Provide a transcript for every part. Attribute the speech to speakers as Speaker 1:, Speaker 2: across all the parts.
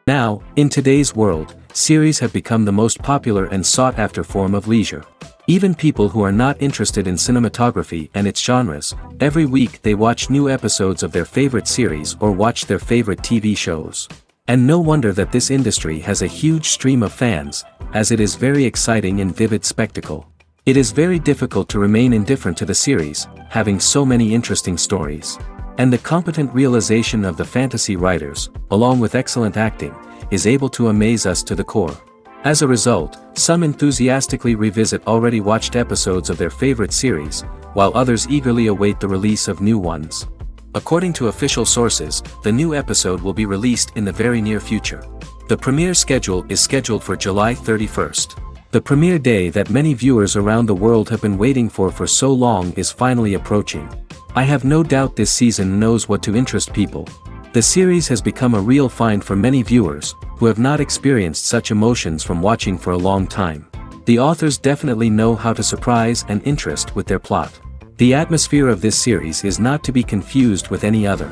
Speaker 1: Now, in today's world, series have become the most popular and sought-after form of leisure. Even people who are not interested in cinematography and its genres, every week they watch new episodes of their favorite series or watch their favorite TV shows. And no wonder that this industry has a huge stream of fans, as it is very exciting and vivid spectacle. It is very difficult to remain indifferent to the series, having so many interesting stories. And the competent realization of the fantasy writers, along with excellent acting, is able to amaze us to the core. As a result, some enthusiastically revisit already watched episodes of their favorite series, while others eagerly await the release of new ones. According to official sources, the new episode will be released in the very near future. The premiere schedule is scheduled for July 31st. The premiere day that many viewers around the world have been waiting for so long is finally approaching. I have no doubt this season knows what to interest people. The series has become a real find for many viewers, who have not experienced such emotions from watching for a long time. The authors definitely know how to surprise and interest with their plot. The atmosphere of this series is not to be confused with any other.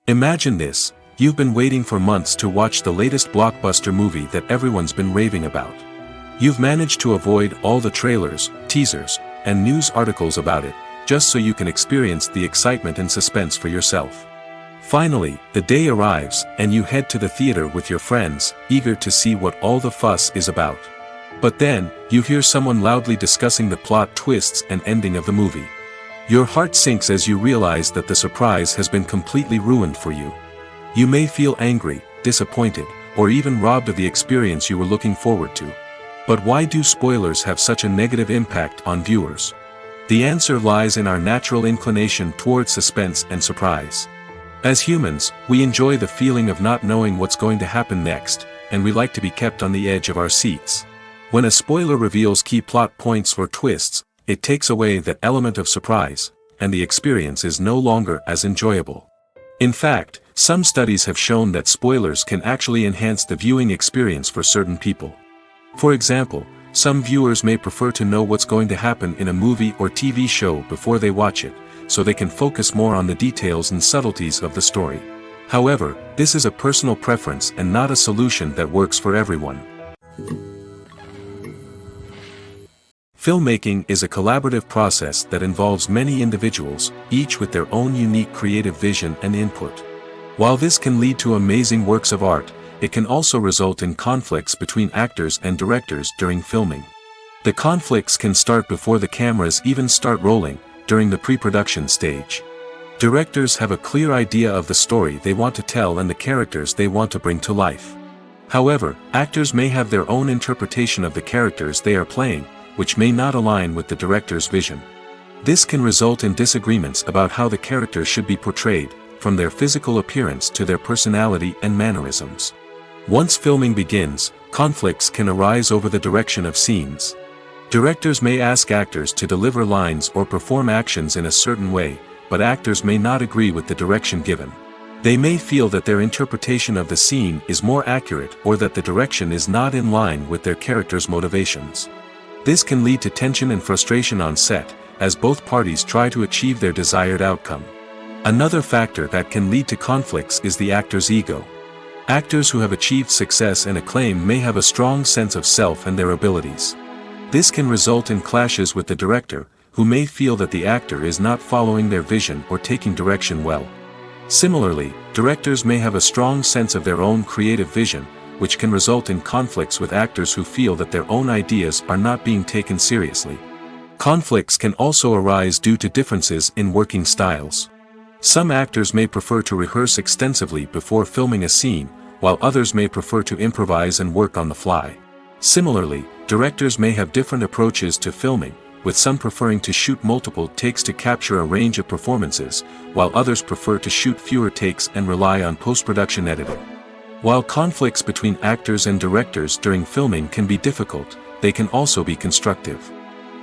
Speaker 1: Imagine this, you've been waiting for months to watch the latest blockbuster movie that everyone's been raving about. You've managed to avoid all the trailers, teasers, and news articles about it, just so you can experience the excitement and suspense for yourself. Finally, the day arrives, and you head to the theater with your friends, eager to see what all the fuss is about. But then, you hear someone loudly discussing the plot twists and ending of the movie. Your heart sinks as you realize that the surprise has been completely ruined for you. You may feel angry, disappointed, or even robbed of the experience you were looking forward to. But why do spoilers have such a negative impact on viewers? The answer lies in our natural inclination toward suspense and surprise. As humans, we enjoy the feeling of not knowing what's going to happen next, and we like to be kept on the edge of our seats. When a spoiler reveals key plot points or twists, it takes away that element of surprise, and the experience is no longer as enjoyable. In fact, some studies have shown that spoilers can actually enhance the viewing experience for certain people. For example, some viewers may prefer to know what's going to happen in a movie or TV show before they watch it, so they can focus more on the details and subtleties of the story. However, this is a personal preference and not a solution that works for everyone. Filmmaking is a collaborative process that involves many individuals, each with their own unique creative vision and input. While this can lead to amazing works of art, it can also result in conflicts between actors and directors during filming. The conflicts can start before the cameras even start rolling, during the pre-production stage. Directors have a clear idea of the story they want to tell and the characters they want to bring to life. However, actors may have their own interpretation of the characters they are playing, which may not align with the director's vision. This can result in disagreements about how the characters should be portrayed, from their physical appearance to their personality and mannerisms. Once filming begins, conflicts can arise over the direction of scenes. Directors may ask actors to deliver lines or perform actions in a certain way, but actors may not agree with the direction given. They may feel that their interpretation of the scene is more accurate or that the direction is not in line with their character's motivations. This can lead to tension and frustration on set, as both parties try to achieve their desired outcome. Another factor that can lead to conflicts is the actor's ego. Actors who have achieved success and acclaim may have a strong sense of self and their abilities. This can result in clashes with the director, who may feel that the actor is not following their vision or taking direction well. Similarly, directors may have a strong sense of their own creative vision, which can result in conflicts with actors who feel that their own ideas are not being taken seriously. Conflicts can also arise due to differences in working styles. Some actors may prefer to rehearse extensively before filming a scene, while others may prefer to improvise and work on the fly. Similarly, directors may have different approaches to filming, with some preferring to shoot multiple takes to capture a range of performances, while others prefer to shoot fewer takes and rely on post-production editing. While conflicts between actors and directors during filming can be difficult, they can also be constructive.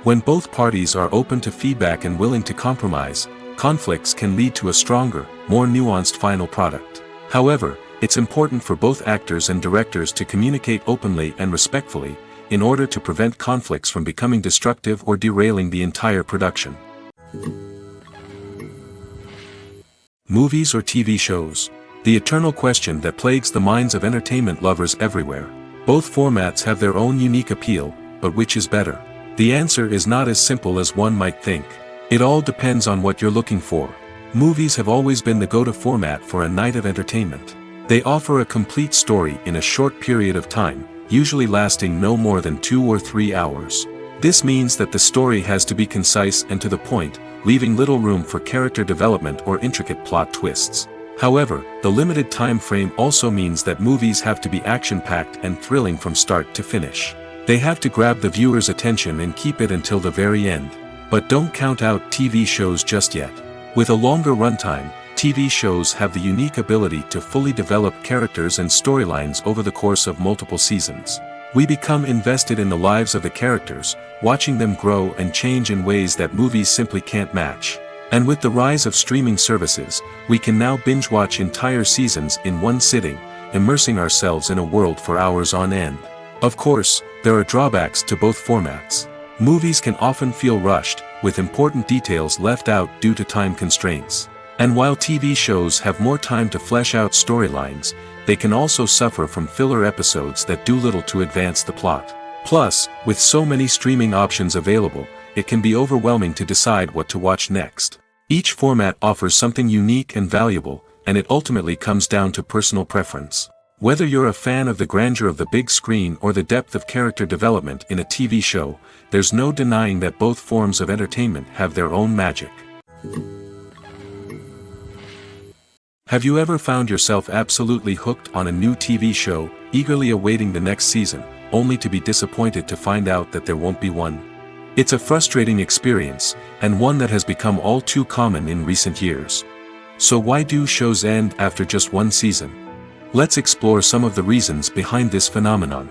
Speaker 1: When both parties are open to feedback and willing to compromise, conflicts can lead to a stronger, more nuanced final product. However, it's important for both actors and directors to communicate openly and respectfully, in order to prevent conflicts from becoming destructive or derailing the entire production. Movies or TV shows? The eternal question that plagues the minds of entertainment lovers everywhere. Both formats have their own unique appeal, but which is better? The answer is not as simple as one might think. It all depends on what you're looking for. Movies have always been the go-to format for a night of entertainment. They offer a complete story in a short period of time, usually lasting no more than 2 or 3 hours. This means that the story has to be concise and to the point, leaving little room for character development or intricate plot twists. However, the limited time frame also means that movies have to be action-packed and thrilling from start to finish. They have to grab the viewer's attention and keep it until the very end. But don't count out TV shows just yet. With a longer runtime, TV shows have the unique ability to fully develop characters and storylines over the course of multiple seasons. We become invested in the lives of the characters, watching them grow and change in ways that movies simply can't match. And with the rise of streaming services, we can now binge-watch entire seasons in one sitting, immersing ourselves in a world for hours on end. Of course, there are drawbacks to both formats. Movies can often feel rushed, with important details left out due to time constraints. And while TV shows have more time to flesh out storylines, they can also suffer from filler episodes that do little to advance the plot. Plus, with so many streaming options available, it can be overwhelming to decide what to watch next. Each format offers something unique and valuable, and it ultimately comes down to personal preference. Whether you're a fan of the grandeur of the big screen or the depth of character development in a TV show, there's no denying that both forms of entertainment have their own magic. Have you ever found yourself absolutely hooked on a new TV show, eagerly awaiting the next season, only to be disappointed to find out that there won't be one? It's a frustrating experience, and one that has become all too common in recent years. So why do shows end after just one season? Let's explore some of the reasons behind this phenomenon.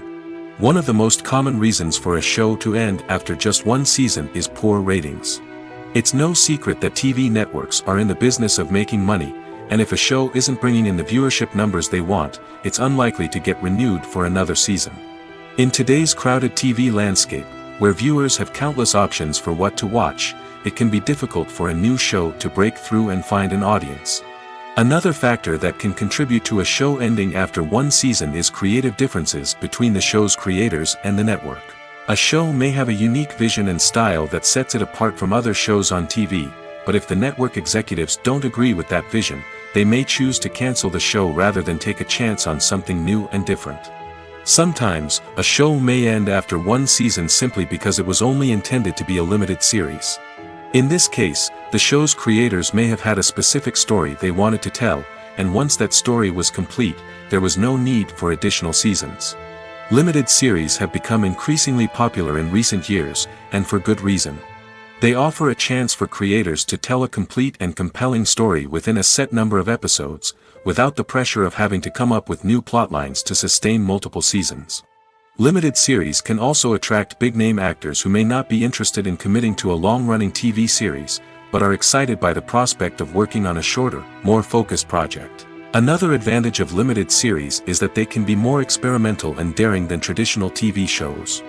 Speaker 1: One of the most common reasons for a show to end after just one season is poor ratings. It's no secret that TV networks are in the business of making money, and if a show isn't bringing in the viewership numbers they want, it's unlikely to get renewed for another season. In today's crowded TV landscape, where viewers have countless options for what to watch, it can be difficult for a new show to break through and find an audience. Another factor that can contribute to a show ending after one season is creative differences between the show's creators and the network. A show may have a unique vision and style that sets it apart from other shows on TV, but if the network executives don't agree with that vision, they may choose to cancel the show rather than take a chance on something new and different. Sometimes, a show may end after one season simply because it was only intended to be a limited series. In this case, the show's creators may have had a specific story they wanted to tell, and once that story was complete, there was no need for additional seasons. Limited series have become increasingly popular in recent years, and for good reason. They offer a chance for creators to tell a complete and compelling story within a set number of episodes, without the pressure of having to come up with new plotlines to sustain multiple seasons. Limited series can also attract big-name actors who may not be interested in committing to a long-running TV series, but are excited by the prospect of working on a shorter, more focused project. Another advantage of limited series is that they can be more experimental and daring than traditional TV shows.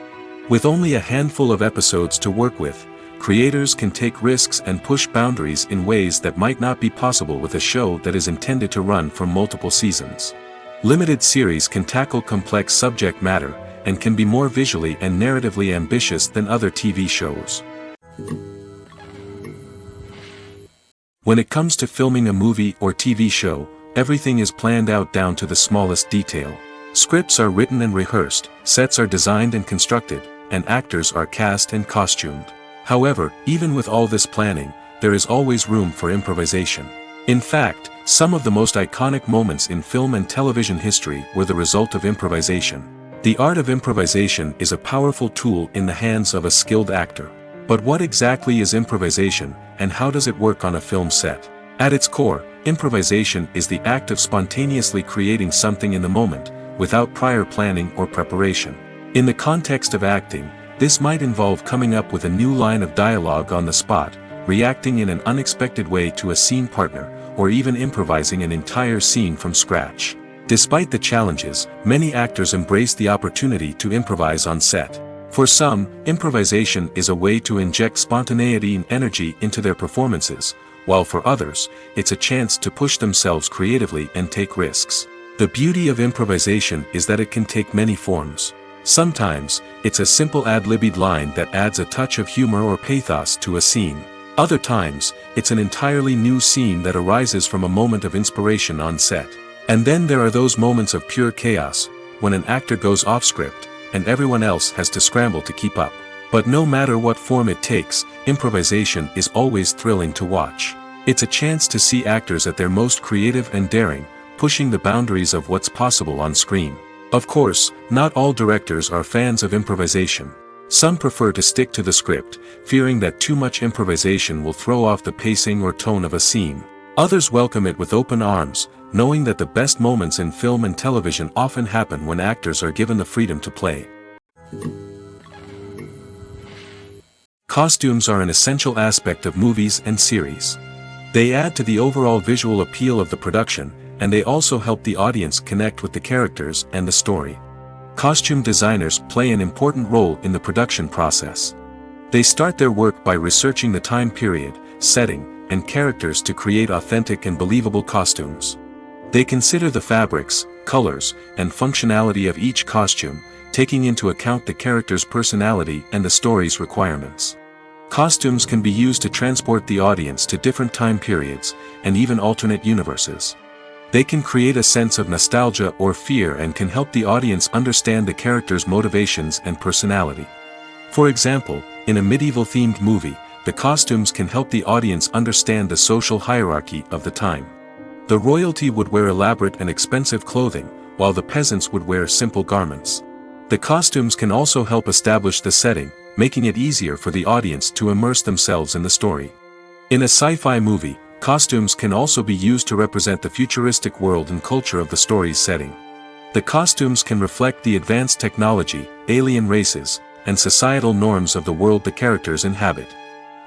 Speaker 1: With only a handful of episodes to work with, creators can take risks and push boundaries in ways that might not be possible with a show that is intended to run for multiple seasons. Limited series can tackle complex subject matter, and can be more visually and narratively ambitious than other TV shows. When it comes to filming a movie or TV show, everything is planned out down to the smallest detail. Scripts are written and rehearsed, sets are designed and constructed, and actors are cast and costumed. However, even with all this planning, there is always room for improvisation. In fact, some of the most iconic moments in film and television history were the result of improvisation. The art of improvisation is a powerful tool in the hands of a skilled actor. But what exactly is improvisation, and how does it work on a film set? At its core, improvisation is the act of spontaneously creating something in the moment, without prior planning or preparation. In the context of acting, this might involve coming up with a new line of dialogue on the spot, reacting in an unexpected way to a scene partner, or even improvising an entire scene from scratch. Despite the challenges, many actors embrace the opportunity to improvise on set. For some, improvisation is a way to inject spontaneity and energy into their performances, while for others, it's a chance to push themselves creatively and take risks. The beauty of improvisation is that it can take many forms. Sometimes, it's a simple ad-libbed line that adds a touch of humor or pathos to a scene. Other times, it's an entirely new scene that arises from a moment of inspiration on set. And then there are those moments of pure chaos, when an actor goes off script, and everyone else has to scramble to keep up. But no matter what form it takes, improvisation is always thrilling to watch. It's a chance to see actors at their most creative and daring, pushing the boundaries of what's possible on screen. Of course, not all directors are fans of improvisation. Some prefer to stick to the script, fearing that too much improvisation will throw off the pacing or tone of a scene. Others welcome it with open arms, knowing that the best moments in film and television often happen when actors are given the freedom to play. Costumes are an essential aspect of movies and series. They add to the overall visual appeal of the production, and they also help the audience connect with the characters and the story. Costume designers play an important role in the production process. They start their work by researching the time period, setting, and characters to create authentic and believable costumes. They consider the fabrics, colors, and functionality of each costume, taking into account the character's personality and the story's requirements. Costumes can be used to transport the audience to different time periods, and even alternate universes. They can create a sense of nostalgia or fear and can help the audience understand the character's motivations and personality. For example, in a medieval-themed movie, the costumes can help the audience understand the social hierarchy of the time. The royalty would wear elaborate and expensive clothing, while the peasants would wear simple garments. The costumes can also help establish the setting, making it easier for the audience to immerse themselves in the story. In a sci-fi movie, costumes can also be used to represent the futuristic world and culture of the story's setting. The costumes can reflect the advanced technology, alien races, and societal norms of the world the characters inhabit.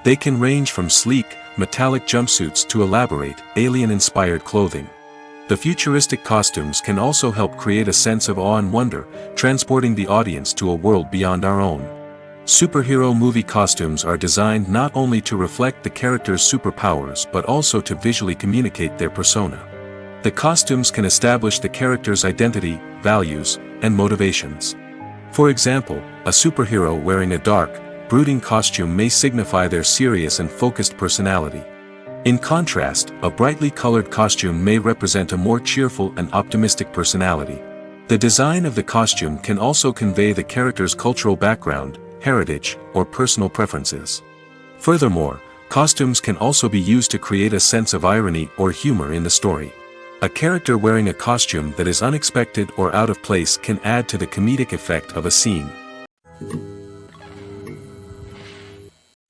Speaker 1: They can range from sleek, metallic jumpsuits to elaborate, alien-inspired clothing. The futuristic costumes can also help create a sense of awe and wonder, transporting the audience to a world beyond our own. Superhero movie costumes are designed not only to reflect the character's superpowers but also to visually communicate their persona. The costumes can establish the character's identity, values, and motivations. For example, a superhero wearing a dark, brooding costume may signify their serious and focused personality. In contrast, a brightly colored costume may represent a more cheerful and optimistic personality. The design of the costume can also convey the character's cultural background, heritage, or personal preferences. Furthermore, costumes can also be used to create a sense of irony or humor in the story. A character wearing a costume that is unexpected or out of place can add to the comedic effect of a scene.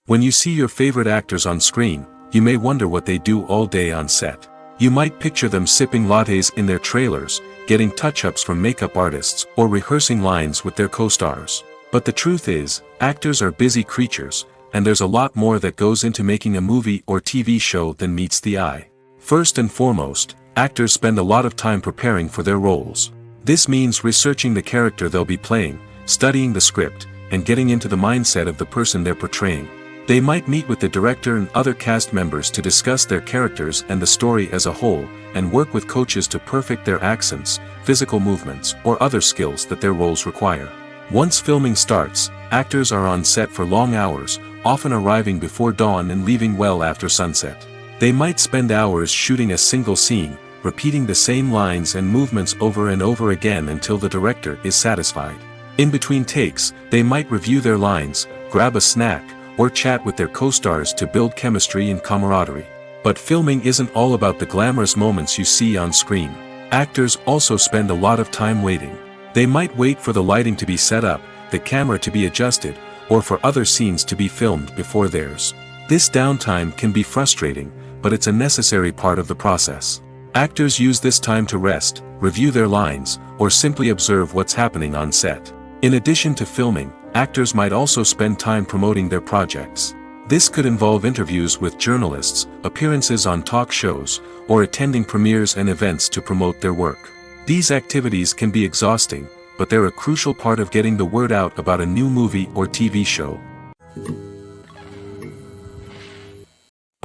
Speaker 1: When you see your favorite actors on screen, you may wonder what they do all day on set. You might picture them sipping lattes in their trailers, getting touch-ups from makeup artists, or rehearsing lines with their co-stars. But the truth is, actors are busy creatures, and there's a lot more that goes into making a movie or TV show than meets the eye. First and foremost, actors spend a lot of time preparing for their roles. This means researching the character they'll be playing, studying the script, and getting into the mindset of the person they're portraying. They might meet with the director and other cast members to discuss their characters and the story as a whole, and work with coaches to perfect their accents, physical movements, or other skills that their roles require. Once filming starts, actors are on set for long hours, often arriving before dawn and leaving well after sunset. They might spend hours shooting a single scene, repeating the same lines and movements over and over again until the director is satisfied. In between takes, they might review their lines, grab a snack, or chat with their co-stars to build chemistry and camaraderie. But filming isn't all about the glamorous moments you see on screen. Actors also spend a lot of time waiting. They might wait for the lighting to be set up, the camera to be adjusted, or for other scenes to be filmed before theirs. This downtime can be frustrating, but it's a necessary part of the process. Actors use this time to rest, review their lines, or simply observe what's happening on set. In addition to filming, actors might also spend time promoting their projects. This could involve interviews with journalists, appearances on talk shows, or attending premieres and events to promote their work. These activities can be exhausting, but they're a crucial part of getting the word out about a new movie or TV show.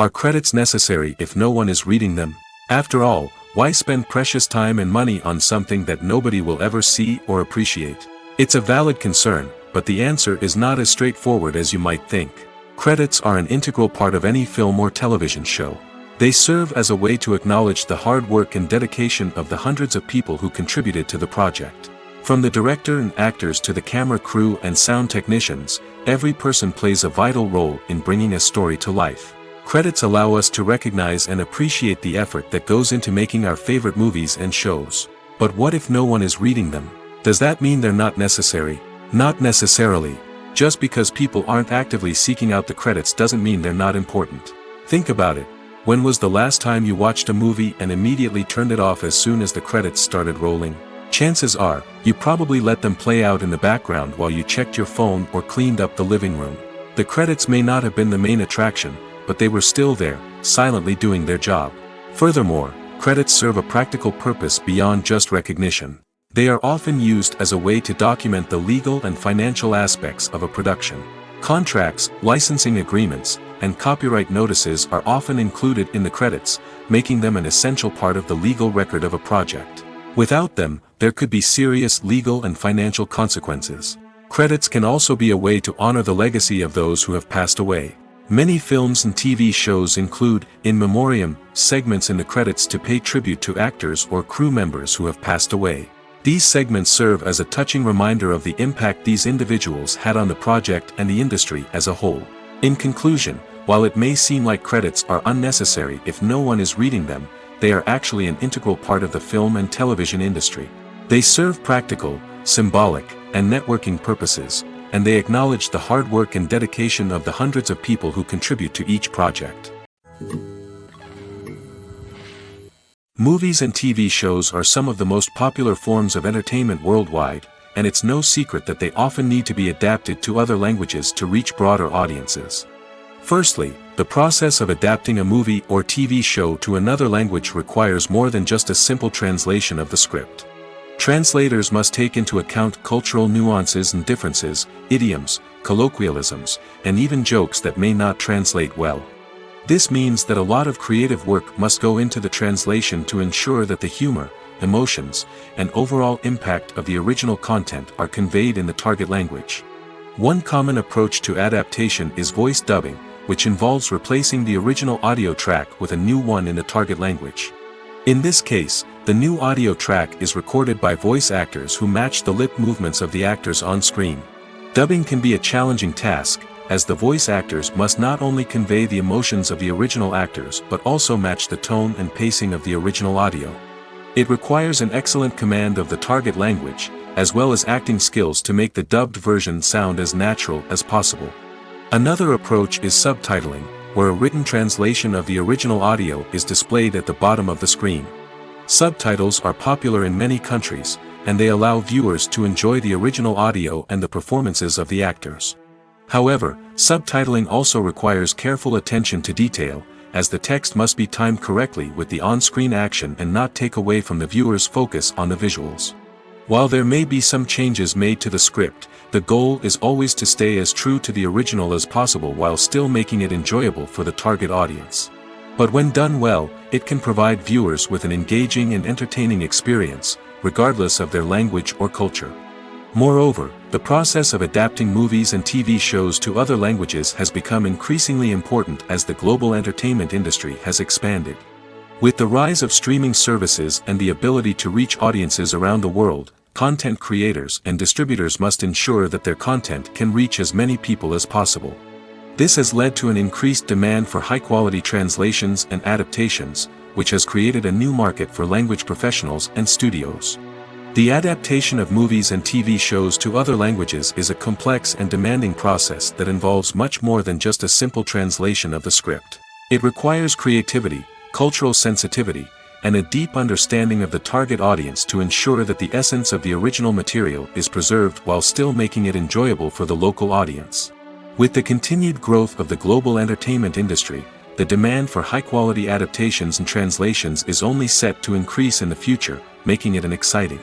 Speaker 1: Are credits necessary if no one is reading them? After all, why spend precious time and money on something that nobody will ever see or appreciate? It's a valid concern, but the answer is not as straightforward as you might think. Credits are an integral part of any film or television show. They serve as a way to acknowledge the hard work and dedication of the hundreds of people who contributed to the project. From the director and actors to the camera crew and sound technicians, every person plays a vital role in bringing a story to life. Credits allow us to recognize and appreciate the effort that goes into making our favorite movies and shows. But what if no one is reading them? Does that mean they're not necessary? Not necessarily. Just because people aren't actively seeking out the credits doesn't mean they're not important. Think about it. When was the last time you watched a movie and immediately turned it off as soon as the credits started rolling? Chances are, you probably let them play out in the background while you checked your phone or cleaned up the living room. The credits may not have been the main attraction, but they were still there, silently doing their job. Furthermore, credits serve a practical purpose beyond just recognition. They are often used as a way to document the legal and financial aspects of a production. Contracts, licensing agreements, and copyright notices are often included in the credits, making them an essential part of the legal record of a project. Without them, there could be serious legal and financial consequences. Credits can also be a way to honor the legacy of those who have passed away. Many films and TV shows include, in memoriam, segments in the credits to pay tribute to actors or crew members who have passed away. These segments serve as a touching reminder of the impact these individuals had on the project and the industry as a whole. In conclusion, while it may seem like credits are unnecessary if no one is reading them, they are actually an integral part of the film and television industry. They serve practical, symbolic, and networking purposes, and they acknowledge the hard work and dedication of the hundreds of people who contribute to each project. Movies and TV shows are some of the most popular forms of entertainment worldwide, and it's no secret that they often need to be adapted to other languages to reach broader audiences. Firstly, the process of adapting a movie or TV show to another language requires more than just a simple translation of the script. Translators must take into account cultural nuances and differences, idioms, colloquialisms, and even jokes that may not translate well. This means that a lot of creative work must go into the translation to ensure that the humor, emotions, and overall impact of the original content are conveyed in the target language. One common approach to adaptation is voice dubbing, which involves replacing the original audio track with a new one in the target language. In this case, the new audio track is recorded by voice actors who match the lip movements of the actors on screen. Dubbing can be a challenging task, as the voice actors must not only convey the emotions of the original actors but also match the tone and pacing of the original audio. It requires an excellent command of the target language, as well as acting skills to make the dubbed version sound as natural as possible. Another approach is subtitling, where a written translation of the original audio is displayed at the bottom of the screen. Subtitles are popular in many countries, and they allow viewers to enjoy the original audio and the performances of the actors. However, subtitling also requires careful attention to detail, as the text must be timed correctly with the on-screen action and not take away from the viewer's focus on the visuals. While there may be some changes made to the script, the goal is always to stay as true to the original as possible while still making it enjoyable for the target audience. But when done well, it can provide viewers with an engaging and entertaining experience, regardless of their language or culture. Moreover, the process of adapting movies and TV shows to other languages has become increasingly important as the global entertainment industry has expanded. With the rise of streaming services and the ability to reach audiences around the world, content creators and distributors must ensure that their content can reach as many people as possible. This has led to an increased demand for high-quality translations and adaptations, which has created a new market for language professionals and studios. The adaptation of movies and TV shows to other languages is a complex and demanding process that involves much more than just a simple translation of the script. It requires creativity, cultural sensitivity, and a deep understanding of the target audience to ensure that the essence of the original material is preserved while still making it enjoyable for the local audience. With the continued growth of the global entertainment industry, the demand for high-quality adaptations and translations is only set to increase in the future, making it an exciting.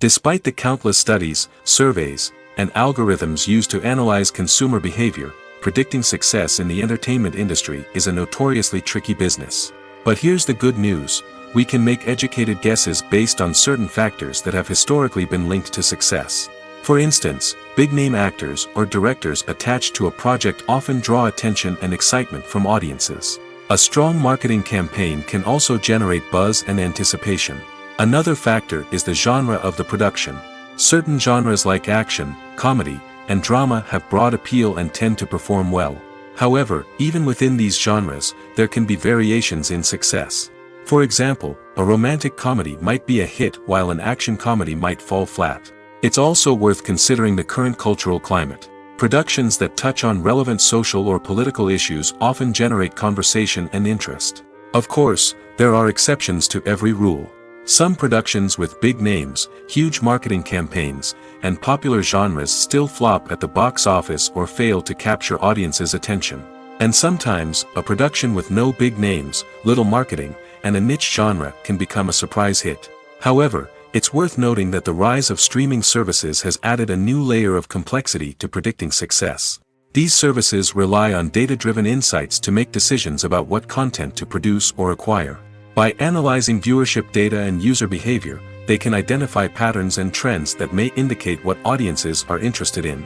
Speaker 1: Despite the countless studies, surveys, and algorithms used to analyze consumer behavior, predicting success in the entertainment industry is a notoriously tricky business. But here's the good news: we can make educated guesses based on certain factors that have historically been linked to success. For instance, big-name actors or directors attached to a project often draw attention and excitement from audiences. A strong marketing campaign can also generate buzz and anticipation. Another factor is the genre of the production. Certain genres like action, comedy, and drama have broad appeal and tend to perform well. However, even within these genres, there can be variations in success. For example, a romantic comedy might be a hit while an action comedy might fall flat. It's also worth considering the current cultural climate. Productions that touch on relevant social or political issues often generate conversation and interest. Of course, there are exceptions to every rule. Some productions with big names, huge marketing campaigns, and popular genres still flop at the box office or fail to capture audiences' attention. And sometimes, a production with no big names, little marketing, and a niche genre can become a surprise hit. However, it's worth noting that the rise of streaming services has added a new layer of complexity to predicting success. These services rely on data-driven insights to make decisions about what content to produce or acquire. By analyzing viewership data and user behavior, they can identify patterns and trends that may indicate what audiences are interested in.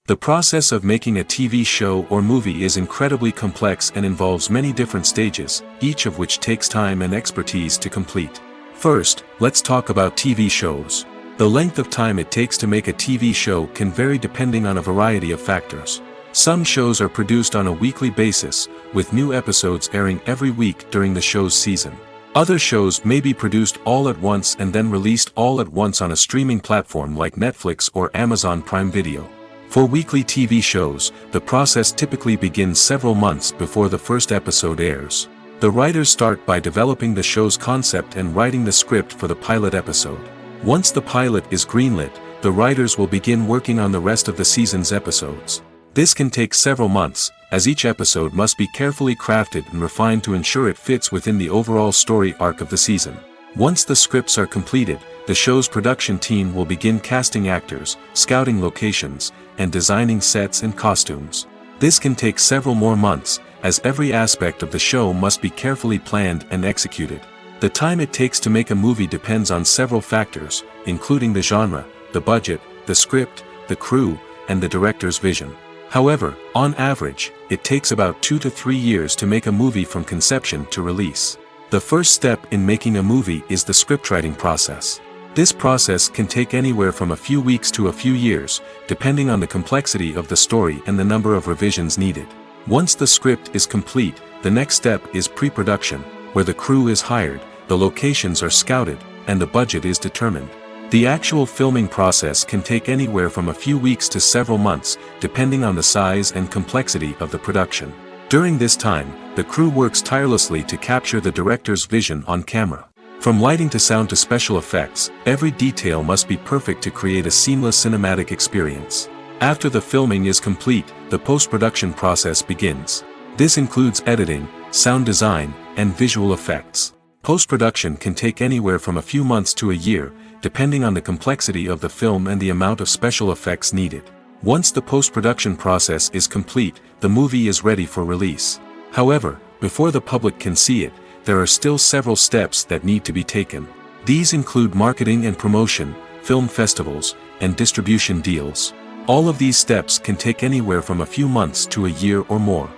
Speaker 1: The process of making a TV show or movie is incredibly complex and involves many different stages, each of which takes time and expertise to complete. First, let's talk about TV shows. The length of time it takes to make a TV show can vary depending on a variety of factors. Some shows are produced on a weekly basis, with new episodes airing every week during the show's season. Other shows may be produced all at once and then released all at once on a streaming platform like Netflix or Amazon Prime Video. For weekly TV shows, the process typically begins several months before the first episode airs. The writers start by developing the show's concept and writing the script for the pilot episode. Once the pilot is greenlit, the writers will begin working on the rest of the season's episodes. This can take several months, as each episode must be carefully crafted and refined to ensure it fits within the overall story arc of the season. Once the scripts are completed, the show's production team will begin casting actors, scouting locations, and designing sets and costumes. This can take several more months, as every aspect of the show must be carefully planned and executed. The time it takes to make a movie depends on several factors, including the genre, the budget, the script, the crew, and the director's vision. However, on average, it takes about 2 to 3 years to make a movie from conception to release. The first step in making a movie is the scriptwriting process. This process can take anywhere from a few weeks to a few years, depending on the complexity of the story and the number of revisions needed. Once the script is complete, the next step is pre-production, where the crew is hired, the locations are scouted, and the budget is determined. The actual filming process can take anywhere from a few weeks to several months, depending on the size and complexity of the production. During this time, the crew works tirelessly to capture the director's vision on camera. From lighting to sound to special effects, every detail must be perfect to create a seamless cinematic experience. After the filming is complete, the post-production process begins. This includes editing, sound design, and visual effects. Post-production can take anywhere from a few months to a year, depending on the complexity of the film and the amount of special effects needed. Once the post-production process is complete, the movie is ready for release. However, before the public can see it, there are still several steps that need to be taken. These include marketing and promotion, film festivals, and distribution deals. All of these steps can take anywhere from a few months to a year or more.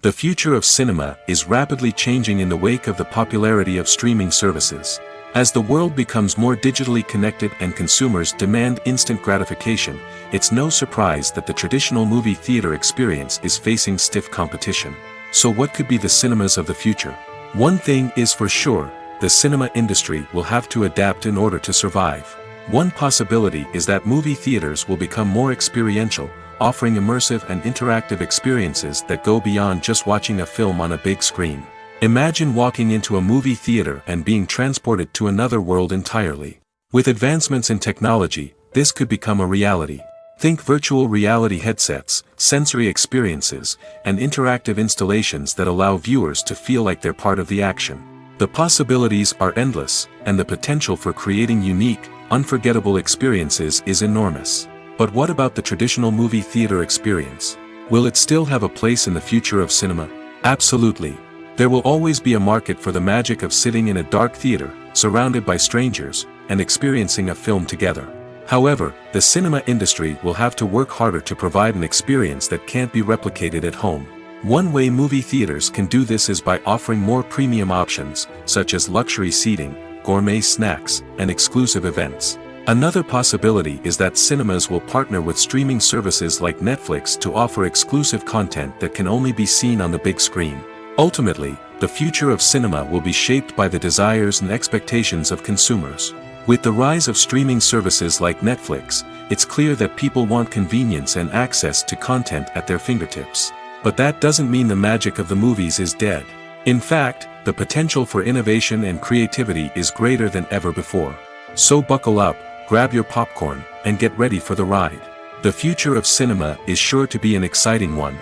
Speaker 1: The future of cinema is rapidly changing in the wake of the popularity of streaming services. As the world becomes more digitally connected and consumers demand instant gratification, it's no surprise that the traditional movie theater experience is facing stiff competition. So what could be the cinemas of the future? One thing is for sure, the cinema industry will have to adapt in order to survive. One possibility is that movie theaters will become more experiential, offering immersive and interactive experiences that go beyond just watching a film on a big screen. Imagine walking into a movie theater and being transported to another world entirely. With advancements in technology, this could become a reality. Think virtual reality headsets, sensory experiences, and interactive installations that allow viewers to feel like they're part of the action. The possibilities are endless, and the potential for creating unique, unforgettable experiences is enormous. But what about the traditional movie theater experience? Will it still have a place in the future of cinema? Absolutely. There will always be a market for the magic of sitting in a dark theater, surrounded by strangers, and experiencing a film together. However, the cinema industry will have to work harder to provide an experience that can't be replicated at home. One way movie theaters can do this is by offering more premium options, such as luxury seating, gourmet snacks, and exclusive events. Another possibility is that cinemas will partner with streaming services like Netflix to offer exclusive content that can only be seen on the big screen. Ultimately, the future of cinema will be shaped by the desires and expectations of consumers. With the rise of streaming services like Netflix, it's clear that people want convenience and access to content at their fingertips. But that doesn't mean the magic of the movies is dead. In fact, the potential for innovation and creativity is greater than ever before. So buckle up, grab your popcorn, and get ready for the ride. The future of cinema is sure to be an exciting one.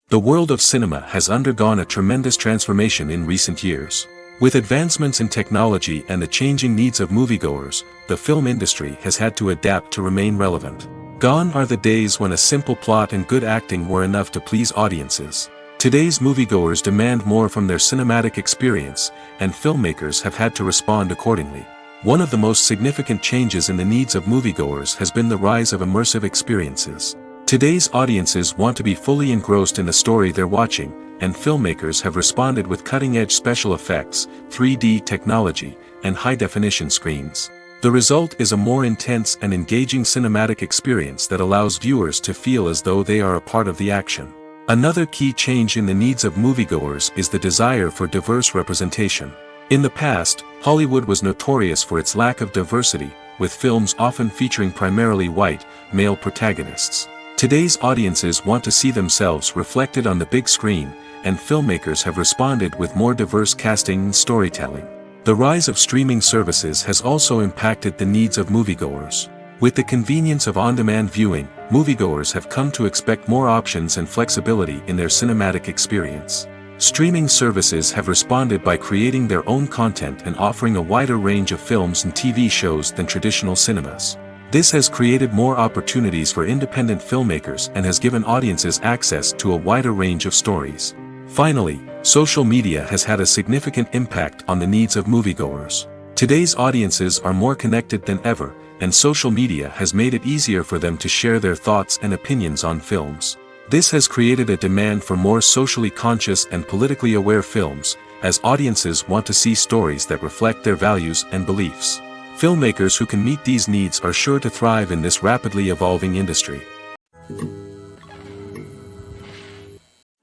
Speaker 1: The world of cinema has undergone a tremendous transformation in recent years. With advancements in technology and the changing needs of moviegoers, the film industry has had to adapt to remain relevant. Gone are the days when a simple plot and good acting were enough to please audiences. Today's moviegoers demand more from their cinematic experience, and filmmakers have had to respond accordingly. One of the most significant changes in the needs of moviegoers has been the rise of immersive experiences. Today's audiences want to be fully engrossed in the story they're watching, and filmmakers have responded with cutting-edge special effects, 3D technology, and high-definition screens. The result is a more intense and engaging cinematic experience that allows viewers to feel as though they are a part of the action. Another key change in the needs of moviegoers is the desire for diverse representation. In the past, Hollywood was notorious for its lack of diversity, with films often featuring primarily white, male protagonists. Today's audiences want to see themselves reflected on the big screen, and filmmakers have responded with more diverse casting and storytelling. The rise of streaming services has also impacted the needs of moviegoers. With the convenience of on-demand viewing, moviegoers have come to expect more options and flexibility in their cinematic experience. Streaming services have responded by creating their own content and offering a wider range of films and TV shows than traditional cinemas. This has created more opportunities for independent filmmakers and has given audiences access to a wider range of stories. Finally, social media has had a significant impact on the needs of moviegoers. Today's audiences are more connected than ever, and social media has made it easier for them to share their thoughts and opinions on films. This has created a demand for more socially conscious and politically aware films, as audiences want to see stories that reflect their values and beliefs. Filmmakers who can meet these needs are sure to thrive in this rapidly evolving industry.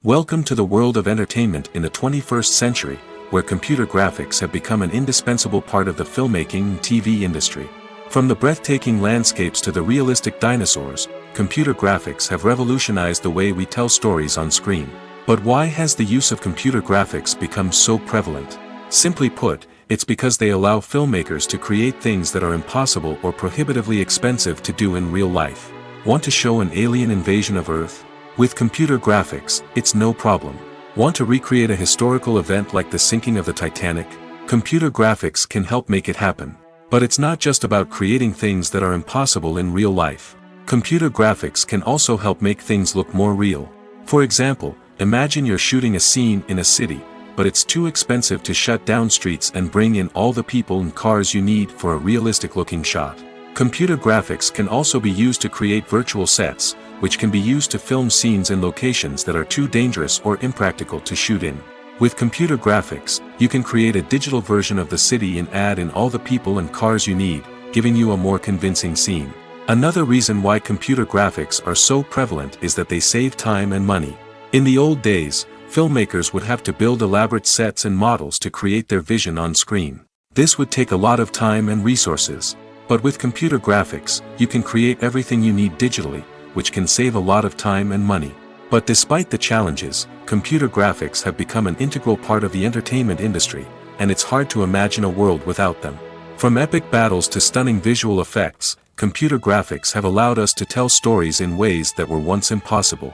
Speaker 1: Welcome to the world of entertainment in the 21st century, where computer graphics have become an indispensable part of the filmmaking and TV industry. From the breathtaking landscapes to the realistic dinosaurs, computer graphics have revolutionized the way we tell stories on screen. But why has the use of computer graphics become so prevalent? Simply put, it's because they allow filmmakers to create things that are impossible or prohibitively expensive to do in real life. Want to show an alien invasion of Earth? With computer graphics, it's no problem. Want to recreate a historical event like the sinking of the Titanic? Computer graphics can help make it happen. But it's not just about creating things that are impossible in real life. Computer graphics can also help make things look more real. For example, imagine you're shooting a scene in a city, but it's too expensive to shut down streets and bring in all the people and cars you need for a realistic-looking shot. Computer graphics can also be used to create virtual sets, which can be used to film scenes in locations that are too dangerous or impractical to shoot in. With computer graphics, you can create a digital version of the city and add in all the people and cars you need, giving you a more convincing scene. Another reason why computer graphics are so prevalent is that they save time and money. In the old days, filmmakers would have to build elaborate sets and models to create their vision on screen. This would take a lot of time and resources. But with computer graphics, you can create everything you need digitally, which can save a lot of time and money. But despite the challenges, computer graphics have become an integral part of the entertainment industry, and it's hard to imagine a world without them. From epic battles to stunning visual effects, computer graphics have allowed us to tell stories in ways that were once impossible.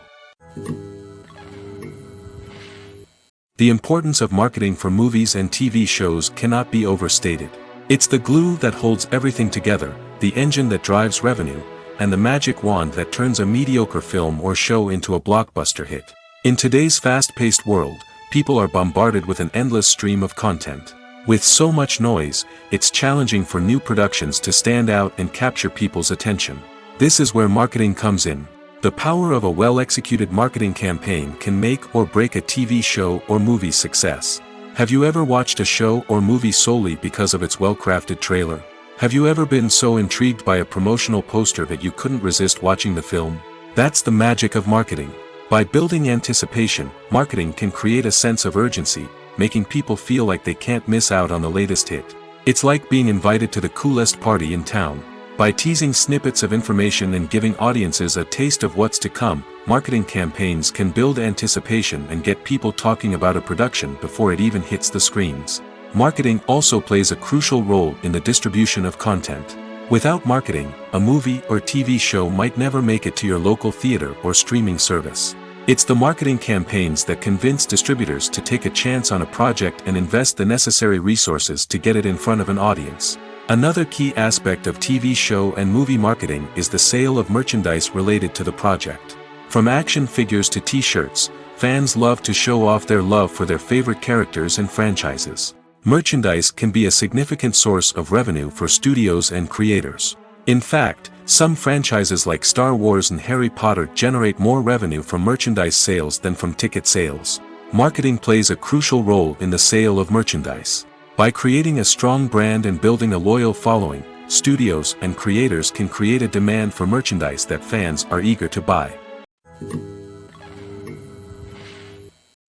Speaker 1: The importance of marketing for movies and TV shows cannot be overstated. It's the glue that holds everything together, the engine that drives revenue, and the magic wand that turns a mediocre film or show into a blockbuster hit. In today's fast-paced world, people are bombarded with an endless stream of content. With so much noise, it's challenging for new productions to stand out and capture people's attention. This is where marketing comes in. The power of a well-executed marketing campaign can make or break a TV show or movie's success. Have you ever watched a show or movie solely because of its well-crafted trailer? Have you ever been so intrigued by a promotional poster that you couldn't resist watching the film? That's the magic of marketing. By building anticipation, marketing can create a sense of urgency, making people feel like they can't miss out on the latest hit. It's like being invited to the coolest party in town. By teasing snippets of information and giving audiences a taste of what's to come, marketing campaigns can build anticipation and get people talking about a production before it even hits the screens. Marketing also plays a crucial role in the distribution of content. Without marketing, a movie or TV show might never make it to your local theater or streaming service. It's the marketing campaigns that convince distributors to take a chance on a project and invest the necessary resources to get it in front of an audience. Another key aspect of TV show and movie marketing is the sale of merchandise related to the project. From action figures to t-shirts, fans love to show off their love for their favorite characters and franchises. Merchandise can be a significant source of revenue for studios and creators. In fact, some franchises like Star Wars and Harry Potter generate more revenue from merchandise sales than from ticket sales. Marketing plays a crucial role in the sale of merchandise. By creating a strong brand and building a loyal following, studios and creators can create a demand for merchandise that fans are eager to buy.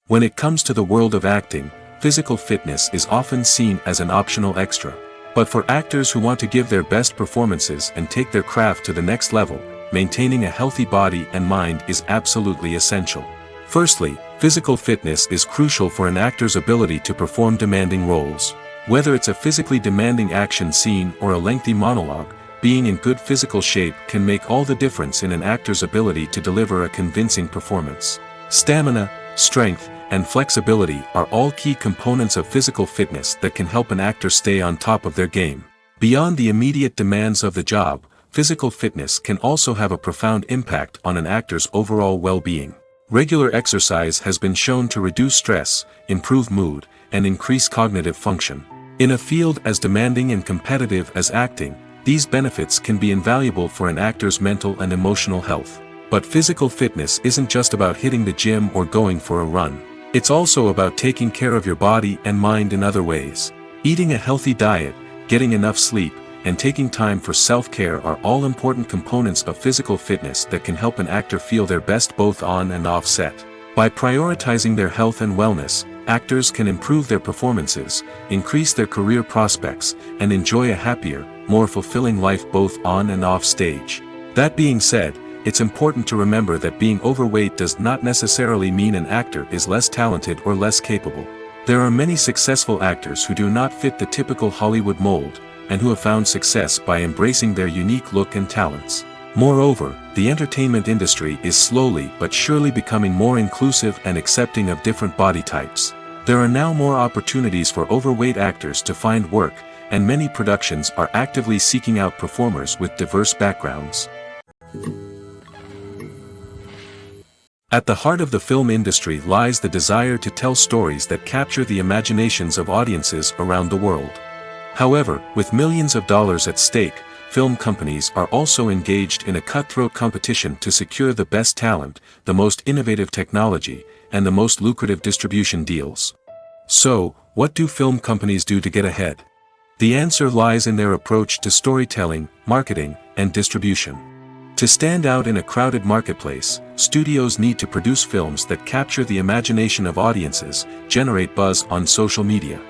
Speaker 1: When it comes to the world of acting, physical fitness is often seen as an optional extra. But for actors who want to give their best performances and take their craft to the next level, maintaining a healthy body and mind is absolutely essential. Firstly, physical fitness is crucial for an actor's ability to perform demanding roles. Whether it's a physically demanding action scene or a lengthy monologue, being in good physical shape can make all the difference in an actor's ability to deliver a convincing performance. Stamina, strength, and flexibility are all key components of physical fitness that can help an actor stay on top of their game. Beyond the immediate demands of the job, physical fitness can also have a profound impact on an actor's overall well-being. Regular exercise has been shown to reduce stress, improve mood, and increase cognitive function. In a field as demanding and competitive as acting, these benefits can be invaluable for an actor's mental and emotional health. But physical fitness isn't just about hitting the gym or going for a run. It's also about taking care of your body and mind in other ways. Eating a healthy diet, getting enough sleep, and taking time for self-care are all important components of physical fitness that can help an actor feel their best both on and off set. By prioritizing their health and wellness, actors can improve their performances, increase their career prospects, and enjoy a happier, more fulfilling life both on and off stage. That being said, it's important to remember that being overweight does not necessarily mean an actor is less talented or less capable. There are many successful actors who do not fit the typical Hollywood mold, and who have found success by embracing their unique look and talents. Moreover, the entertainment industry is slowly but surely becoming more inclusive and accepting of different body types. There are now more opportunities for overweight actors to find work, and many productions are actively seeking out performers with diverse backgrounds. At the heart of the film industry lies the desire to tell stories that capture the imaginations of audiences around the world. However, with millions of dollars at stake, film companies are also engaged in a cutthroat competition to secure the best talent, the most innovative technology, and the most lucrative distribution deals. So, what do film companies do to get ahead? The answer lies in their approach to storytelling, marketing, and distribution. To stand out in a crowded marketplace, studios need to produce films that capture the imagination of audiences, generate buzz on social media.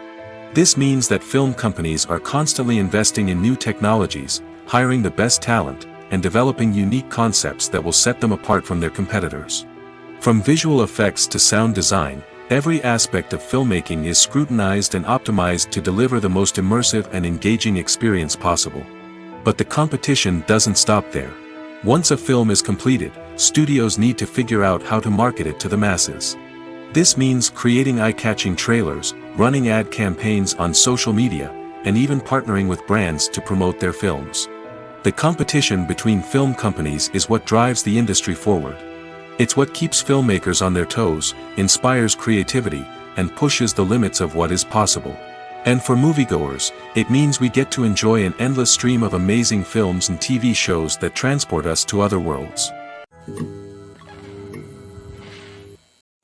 Speaker 1: This means that film companies are constantly investing in new technologies, hiring the best talent, and developing unique concepts that will set them apart from their competitors. From visual effects to sound design, every aspect of filmmaking is scrutinized and optimized to deliver the most immersive and engaging experience possible. But the competition doesn't stop there. Once a film is completed, studios need to figure out how to market it to the masses. This means creating eye-catching trailers, running ad campaigns on social media, and even partnering with brands to promote their films. The competition between film companies is what drives the industry forward. It's what keeps filmmakers on their toes, inspires creativity, and pushes the limits of what is possible. And for moviegoers, it means we get to enjoy an endless stream of amazing films and TV shows that transport us to other worlds.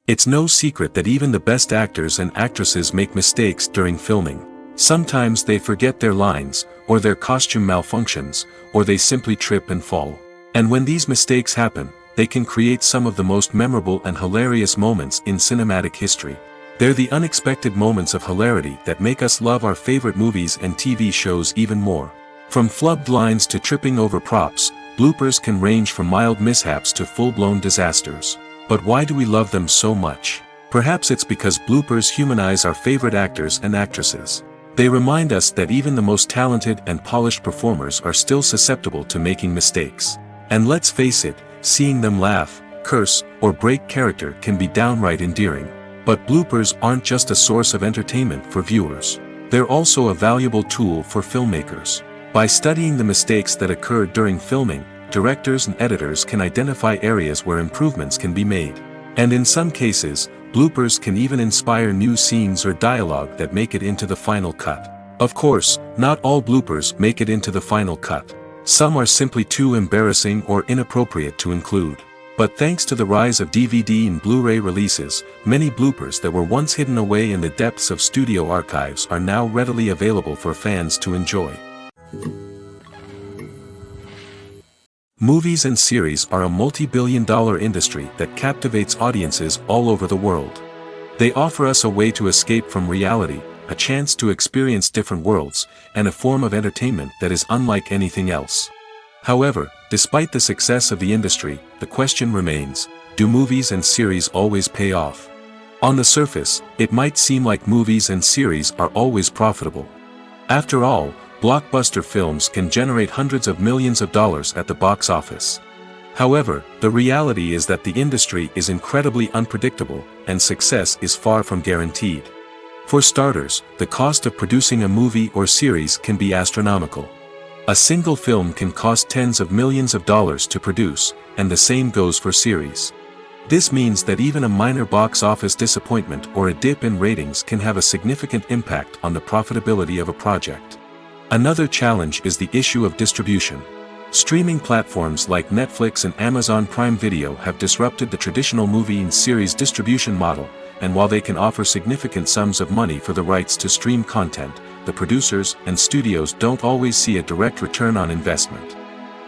Speaker 1: It's no secret that even the best actors and actresses make mistakes during filming. Sometimes they forget their lines, or their costume malfunctions, or they simply trip and fall. And when these mistakes happen, they can create some of the most memorable and hilarious moments in cinematic history. They're the unexpected moments of hilarity that make us love our favorite movies and TV shows even more. From flubbed lines to tripping over props, bloopers can range from mild mishaps to full-blown disasters. But why do we love them so much? Perhaps it's because bloopers humanize our favorite actors and actresses. They remind us that even the most talented and polished performers are still susceptible to making mistakes. And let's face it, seeing them laugh, curse, or break character can be downright endearing. But bloopers aren't just a source of entertainment for viewers. They're also a valuable tool for filmmakers. By studying the mistakes that occur during filming, directors and editors can identify areas where improvements can be made. And in some cases, bloopers can even inspire new scenes or dialogue that make it into the final cut. Of course, not all bloopers make it into the final cut. Some are simply too embarrassing or inappropriate to include. But thanks to the rise of DVD and Blu-ray releases, many bloopers that were once hidden away in the depths of studio archives are now readily available for fans to enjoy. Movies and series are a multi-billion-dollar industry that captivates audiences all over the world. They offer us a way to escape from reality, a chance to experience different worlds, and a form of entertainment that is unlike anything else. However, despite the success of the industry, the question remains, do movies and series always pay off? On the surface, it might seem like movies and series are always profitable. After all, blockbuster films can generate hundreds of millions of dollars at the box office. However, the reality is that the industry is incredibly unpredictable, and success is far from guaranteed. For starters, the cost of producing a movie or series can be astronomical. A single film can cost tens of millions of dollars to produce, and the same goes for series. This means that even a minor box office disappointment or a dip in ratings can have a significant impact on the profitability of a project. Another challenge is the issue of distribution. Streaming platforms like Netflix and Amazon Prime Video have disrupted the traditional movie and series distribution model, and while they can offer significant sums of money for the rights to stream content, the producers and studios don't always see a direct return on investment.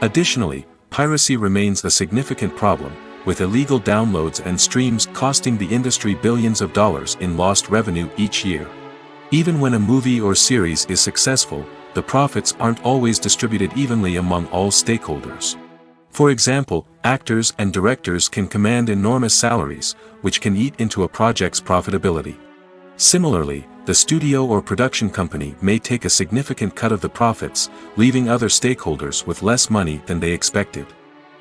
Speaker 1: Additionally, piracy remains a significant problem, with illegal downloads and streams costing the industry billions of dollars in lost revenue each year. Even when a movie or series is successful, the profits aren't always distributed evenly among all stakeholders. For example, actors and directors can command enormous salaries, which can eat into a project's profitability. Similarly, the studio or production company may take a significant cut of the profits, leaving other stakeholders with less money than they expected.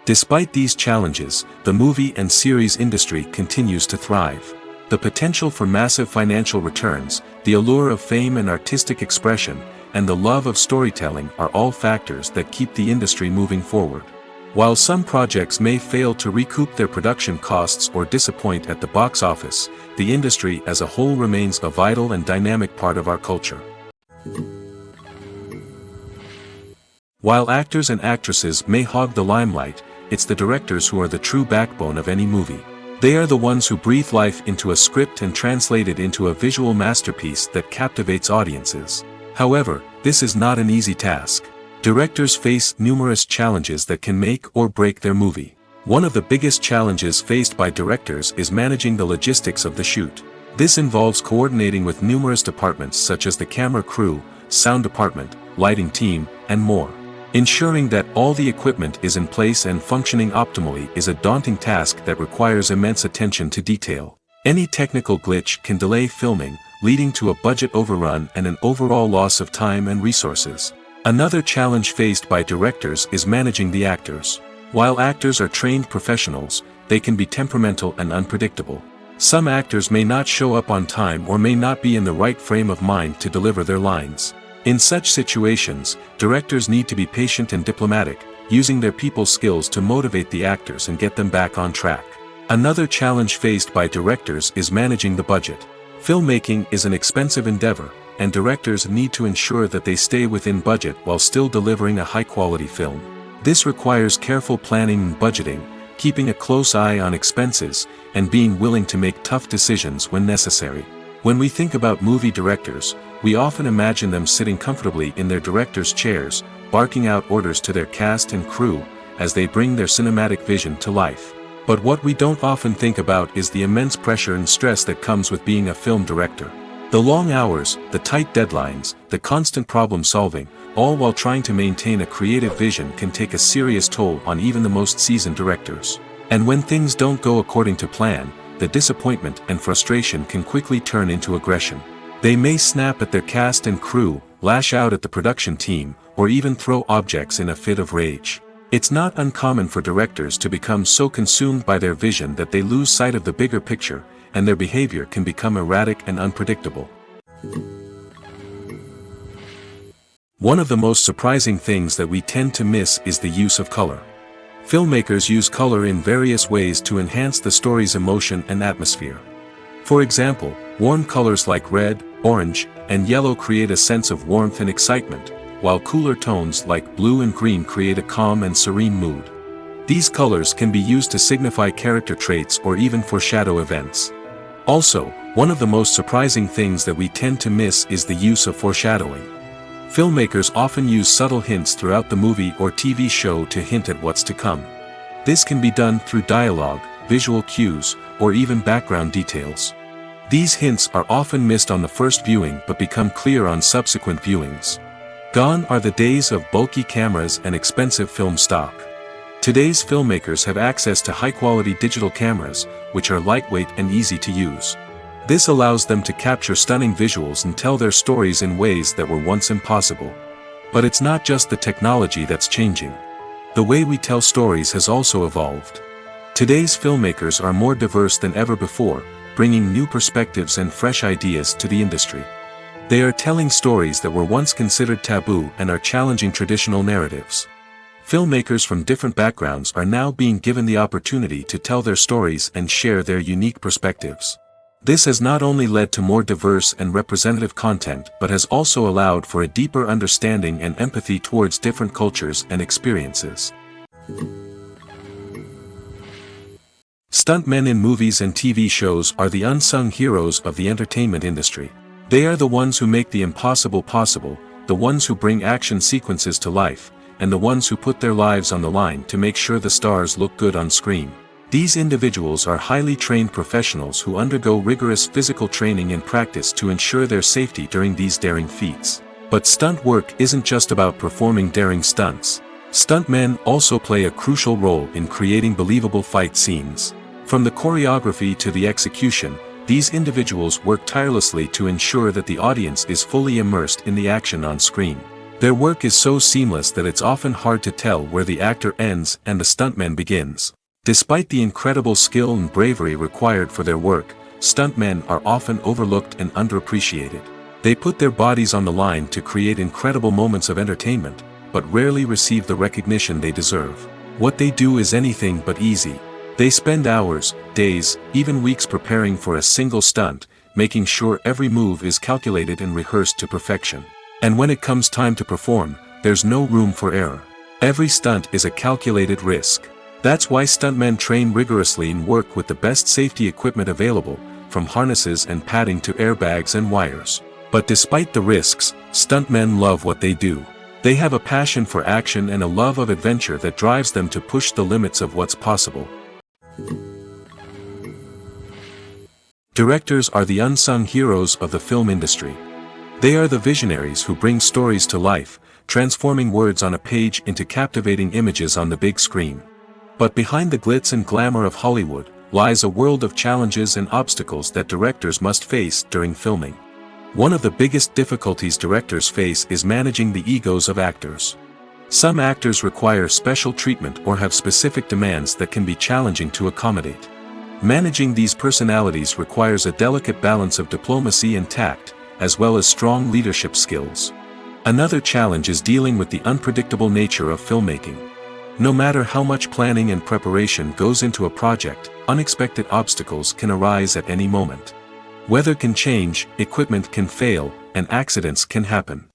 Speaker 1: Despite these challenges, the movie and series industry continues to thrive. The potential for massive financial returns, the allure of fame and artistic expression, and the love of storytelling are all factors that keep the industry moving forward. While some projects may fail to recoup their production costs or disappoint at the box office, the industry as a whole remains a vital and dynamic part of our culture. While actors and actresses may hog the limelight, it's the directors who are the true backbone of any movie. They are the ones who breathe life into a script and translate it into a visual masterpiece that captivates audiences. However, this is not an easy task. Directors face numerous challenges that can make or break their movie. One of the biggest challenges faced by directors is managing the logistics of the shoot. This involves coordinating with numerous departments such as the camera crew, sound department, lighting team, and more. Ensuring that all the equipment is in place and functioning optimally is a daunting task that requires immense attention to detail. Any technical glitch can delay filming, leading to a budget overrun and an overall loss of time and resources. Another challenge faced by directors is managing the actors. While actors are trained professionals, they can be temperamental and unpredictable. Some actors may not show up on time or may not be in the right frame of mind to deliver their lines. In such situations, directors need to be patient and diplomatic, using their people skills to motivate the actors and get them back on track. Another challenge faced by directors is managing the budget. Filmmaking is an expensive endeavor, and directors need to ensure that they stay within budget while still delivering a high-quality film. This requires careful planning and budgeting, keeping a close eye on expenses, and being willing to make tough decisions when necessary. When we think about movie directors, we often imagine them sitting comfortably in their director's chairs, barking out orders to their cast and crew, as they bring their cinematic vision to life. But what we don't often think about is the immense pressure and stress that comes with being a film director. The long hours, the tight deadlines, the constant problem-solving, all while trying to maintain a creative vision can take a serious toll on even the most seasoned directors. And when things don't go according to plan, the disappointment and frustration can quickly turn into aggression. They may snap at their cast and crew, lash out at the production team, or even throw objects in a fit of rage. It's not uncommon for directors to become so consumed by their vision that they lose sight of the bigger picture, and their behavior can become erratic and unpredictable. One of the most surprising things that we tend to miss is the use of color. Filmmakers use color in various ways to enhance the story's emotion and atmosphere. For example, warm colors like red, orange, and yellow create a sense of warmth and excitement, while cooler tones like blue and green create a calm and serene mood. These colors can be used to signify character traits or even foreshadow events. Also, one of the most surprising things that we tend to miss is the use of foreshadowing. Filmmakers often use subtle hints throughout the movie or TV show to hint at what's to come. This can be done through dialogue, visual cues, or even background details. These hints are often missed on the first viewing but become clear on subsequent viewings. Gone are the days of bulky cameras and expensive film stock. Today's filmmakers have access to high-quality digital cameras, which are lightweight and easy to use. This allows them to capture stunning visuals and tell their stories in ways that were once impossible. But it's not just the technology that's changing. The way we tell stories has also evolved. Today's filmmakers are more diverse than ever before, bringing new perspectives and fresh ideas to the industry. They are telling stories that were once considered taboo and are challenging traditional narratives. Filmmakers from different backgrounds are now being given the opportunity to tell their stories and share their unique perspectives. This has not only led to more diverse and representative content but has also allowed for a deeper understanding and empathy towards different cultures and experiences. Stuntmen in movies and TV shows are the unsung heroes of the entertainment industry. They are the ones who make the impossible possible, the ones who bring action sequences to life, and the ones who put their lives on the line to make sure the stars look good on screen. These individuals are highly trained professionals who undergo rigorous physical training and practice to ensure their safety during these daring feats. But stunt work isn't just about performing daring stunts. Stuntmen also play a crucial role in creating believable fight scenes. From the choreography to the execution, these individuals work tirelessly to ensure that the audience is fully immersed in the action on screen. Their work is so seamless that it's often hard to tell where the actor ends and the stuntman begins. Despite the incredible skill and bravery required for their work, stuntmen are often overlooked and underappreciated. They put their bodies on the line to create incredible moments of entertainment, but rarely receive the recognition they deserve. What they do is anything but easy. They spend hours, days, even weeks preparing for a single stunt, making sure every move is calculated and rehearsed to perfection. And when it comes time to perform, there's no room for error. Every stunt is a calculated risk. That's why stuntmen train rigorously and work with the best safety equipment available, from harnesses and padding to airbags and wires. But despite the risks, stuntmen love what they do. They have a passion for action and a love of adventure that drives them to push the limits of what's possible. Directors are the unsung heroes of the film industry. They are the visionaries who bring stories to life, transforming words on a page into captivating images on the big screen. But behind the glitz and glamour of Hollywood lies a world of challenges and obstacles that directors must face during filming. One of the biggest difficulties directors face is managing the egos of actors. Some actors require special treatment or have specific demands that can be challenging to accommodate. Managing these personalities requires a delicate balance of diplomacy and tact, as well as strong leadership skills. Another challenge is dealing with the unpredictable nature of filmmaking. No matter how much planning and preparation goes into a project, unexpected obstacles can arise at any moment. Weather can change, equipment can fail, and accidents can happen.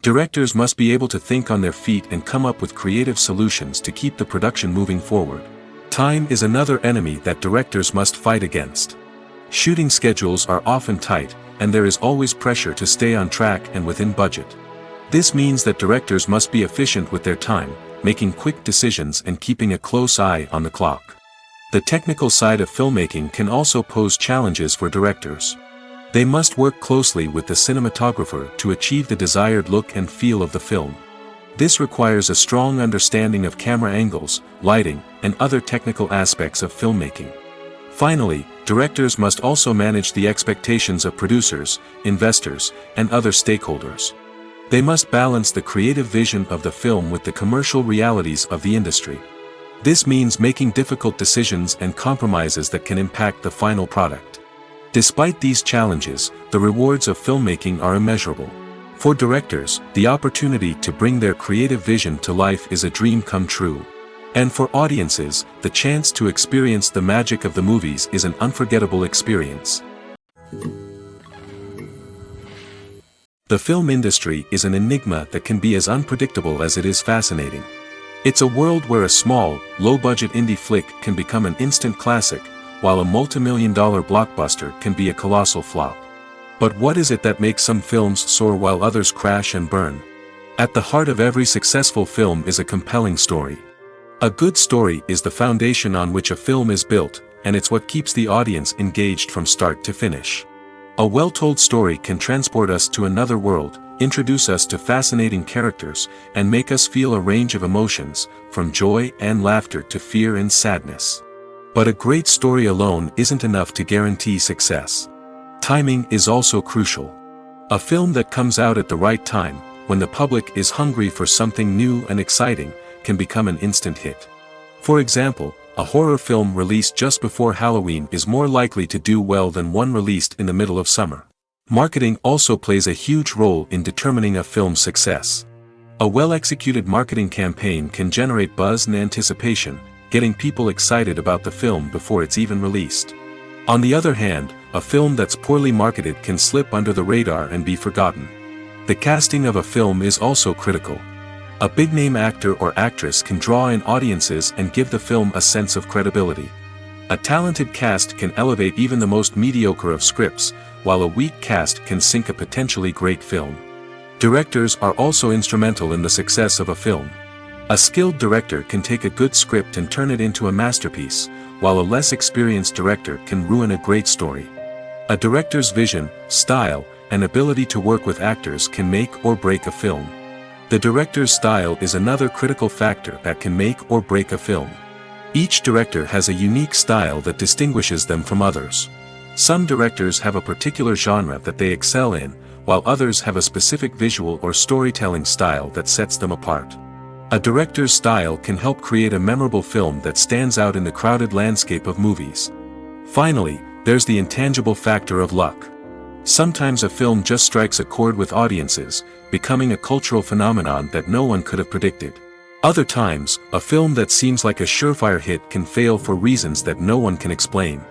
Speaker 1: Directors must be able to think on their feet and come up with creative solutions to keep the production moving forward. Time is another enemy that directors must fight against. Shooting schedules are often tight, and there is always pressure to stay on track and within budget. This means that directors must be efficient with their time, making quick decisions and keeping a close eye on the clock. The technical side of filmmaking can also pose challenges for directors. They must work closely with the cinematographer to achieve the desired look and feel of the film. This requires a strong understanding of camera angles, lighting, and other technical aspects of filmmaking. Finally, directors must also manage the expectations of producers, investors, and other stakeholders. They must balance the creative vision of the film with the commercial realities of the industry. This means making difficult decisions and compromises that can impact the final product. Despite these challenges, the rewards of filmmaking are immeasurable. For directors, the opportunity to bring their creative vision to life is a dream come true. And for audiences, the chance to experience the magic of the movies is an unforgettable experience. The film industry is an enigma that can be as unpredictable as it is fascinating. It's a world where a small, low-budget indie flick can become an instant classic, while a multi-million-dollar blockbuster can be a colossal flop. But what is it that makes some films soar while others crash and burn? At the heart of every successful film is a compelling story. A good story is the foundation on which a film is built, and it's what keeps the audience engaged from start to finish. A well-told story can transport us to another world, introduce us to fascinating characters, and make us feel a range of emotions, from joy and laughter to fear and sadness. But a great story alone isn't enough to guarantee success. Timing is also crucial. A film that comes out at the right time, when the public is hungry for something new and exciting, can become an instant hit. For example, a horror film released just before Halloween is more likely to do well than one released in the middle of summer. Marketing also plays a huge role in determining a film's success. A well-executed marketing campaign can generate buzz and anticipation, getting people excited about the film before it's even released. On the other hand, a film that's poorly marketed can slip under the radar and be forgotten. The casting of a film is also critical. A big-name actor or actress can draw in audiences and give the film a sense of credibility. A talented cast can elevate even the most mediocre of scripts, while a weak cast can sink a potentially great film. Directors are also instrumental in the success of a film. A skilled director can take a good script and turn it into a masterpiece, while a less experienced director can ruin a great story. A director's vision, style, and ability to work with actors can make or break a film. The director's style is another critical factor that can make or break a film. Each director has a unique style that distinguishes them from others. Some directors have a particular genre that they excel in, while others have a specific visual or storytelling style that sets them apart. A director's style can help create a memorable film that stands out in the crowded landscape of movies. Finally, there's the intangible factor of luck. Sometimes a film just strikes a chord with audiences, becoming a cultural phenomenon that no one could have predicted. Other times, a film that seems like a surefire hit can fail for reasons that no one can explain.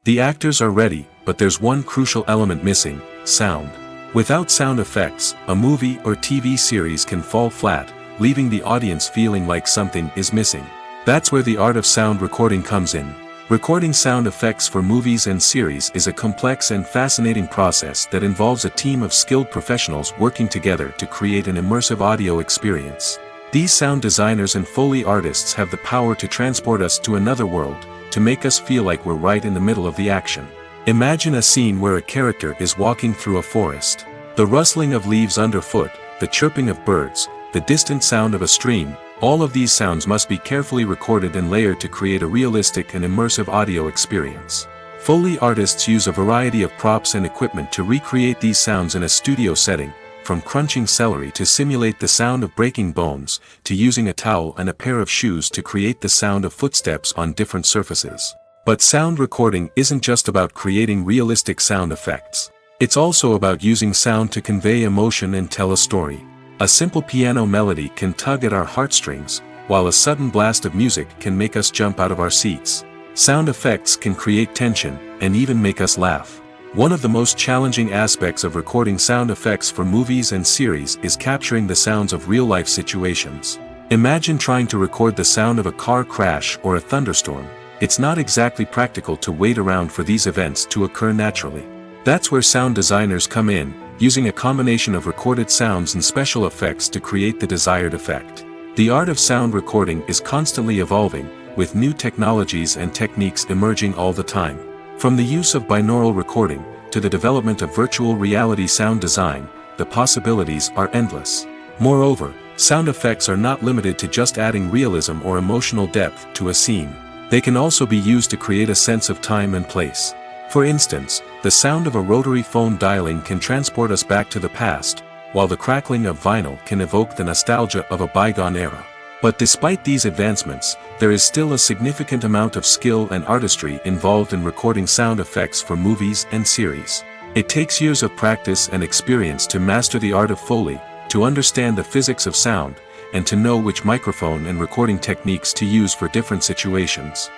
Speaker 1: The actors are ready, but there's one crucial element missing: sound. Without sound effects, a movie or TV series can fall flat, leaving the audience feeling like something is missing. That's where the art of sound recording comes in. Recording sound effects for movies and series is a complex and fascinating process that involves a team of skilled professionals working together to create an immersive audio experience. These sound designers and Foley artists have the power to transport us to another world, to make us feel like we're right in the middle of the action. Imagine a scene where a character is walking through a forest. The rustling of leaves underfoot, the chirping of birds, the distant sound of a stream, all of these sounds must be carefully recorded and layered to create a realistic and immersive audio experience. Foley artists use a variety of props and equipment to recreate these sounds in a studio setting, from crunching celery to simulate the sound of breaking bones, to using a towel and a pair of shoes to create the sound of footsteps on different surfaces. But sound recording isn't just about creating realistic sound effects. It's also about using sound to convey emotion and tell a story. A simple piano melody can tug at our heartstrings, while a sudden blast of music can make us jump out of our seats. Sound effects can create tension, and even make us laugh. One of the most challenging aspects of recording sound effects for movies and series is capturing the sounds of real-life situations. Imagine trying to record the sound of a car crash or a thunderstorm. It's not exactly practical to wait around for these events to occur naturally. That's where sound designers come in, using a combination of recorded sounds and special effects to create the desired effect. The art of sound recording is constantly evolving, with new technologies and techniques emerging all the time. From the use of binaural recording, to the development of virtual reality sound design, the possibilities are endless. Moreover, sound effects are not limited to just adding realism or emotional depth to a scene. They can also be used to create a sense of time and place. For instance, the sound of a rotary phone dialing can transport us back to the past, while the crackling of vinyl can evoke the nostalgia of a bygone era. But despite these advancements, there is still a significant amount of skill and artistry involved in recording sound effects for movies and series. It takes years of practice and experience to master the art of Foley, to understand the physics of sound, and to know which microphone and recording techniques to use for different situations.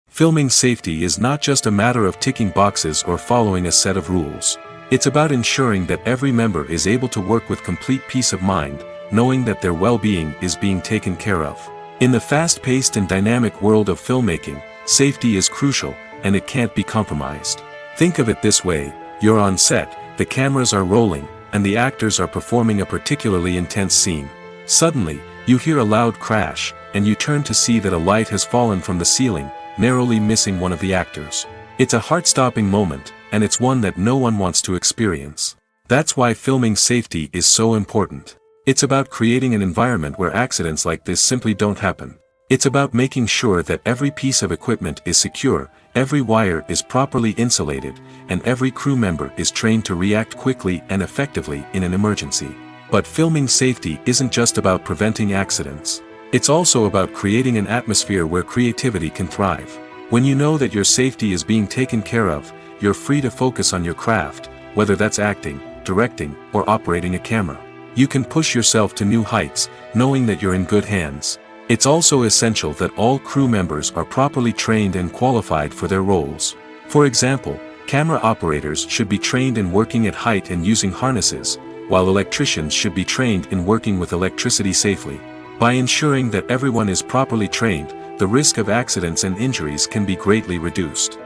Speaker 1: Filming safety is not just a matter of ticking boxes or following a set of rules. It's about ensuring that every member is able to work with complete peace of mind, knowing that their well-being is being taken care of. In the fast-paced and dynamic world of filmmaking, safety is crucial, and it can't be compromised. Think of it this way: you're on set, the cameras are rolling, and the actors are performing a particularly intense scene. Suddenly, you hear a loud crash, and you turn to see that a light has fallen from the ceiling, narrowly missing one of the actors. It's a heart-stopping moment, and it's one that no one wants to experience. That's why filming safety is so important. It's about creating an environment where accidents like this simply don't happen. It's about making sure that every piece of equipment is secure, every wire is properly insulated, and every crew member is trained to react quickly and effectively in an emergency. But filming safety isn't just about preventing accidents. It's also about creating an atmosphere where creativity can thrive. When you know that your safety is being taken care of, you're free to focus on your craft, whether that's acting, directing, or operating a camera. You can push yourself to new heights, knowing that you're in good hands. It's also essential that all crew members are properly trained and qualified for their roles. For example, camera operators should be trained in working at height and using harnesses, while electricians should be trained in working with electricity safely. By ensuring that everyone is properly trained, the risk of accidents and injuries can be greatly reduced.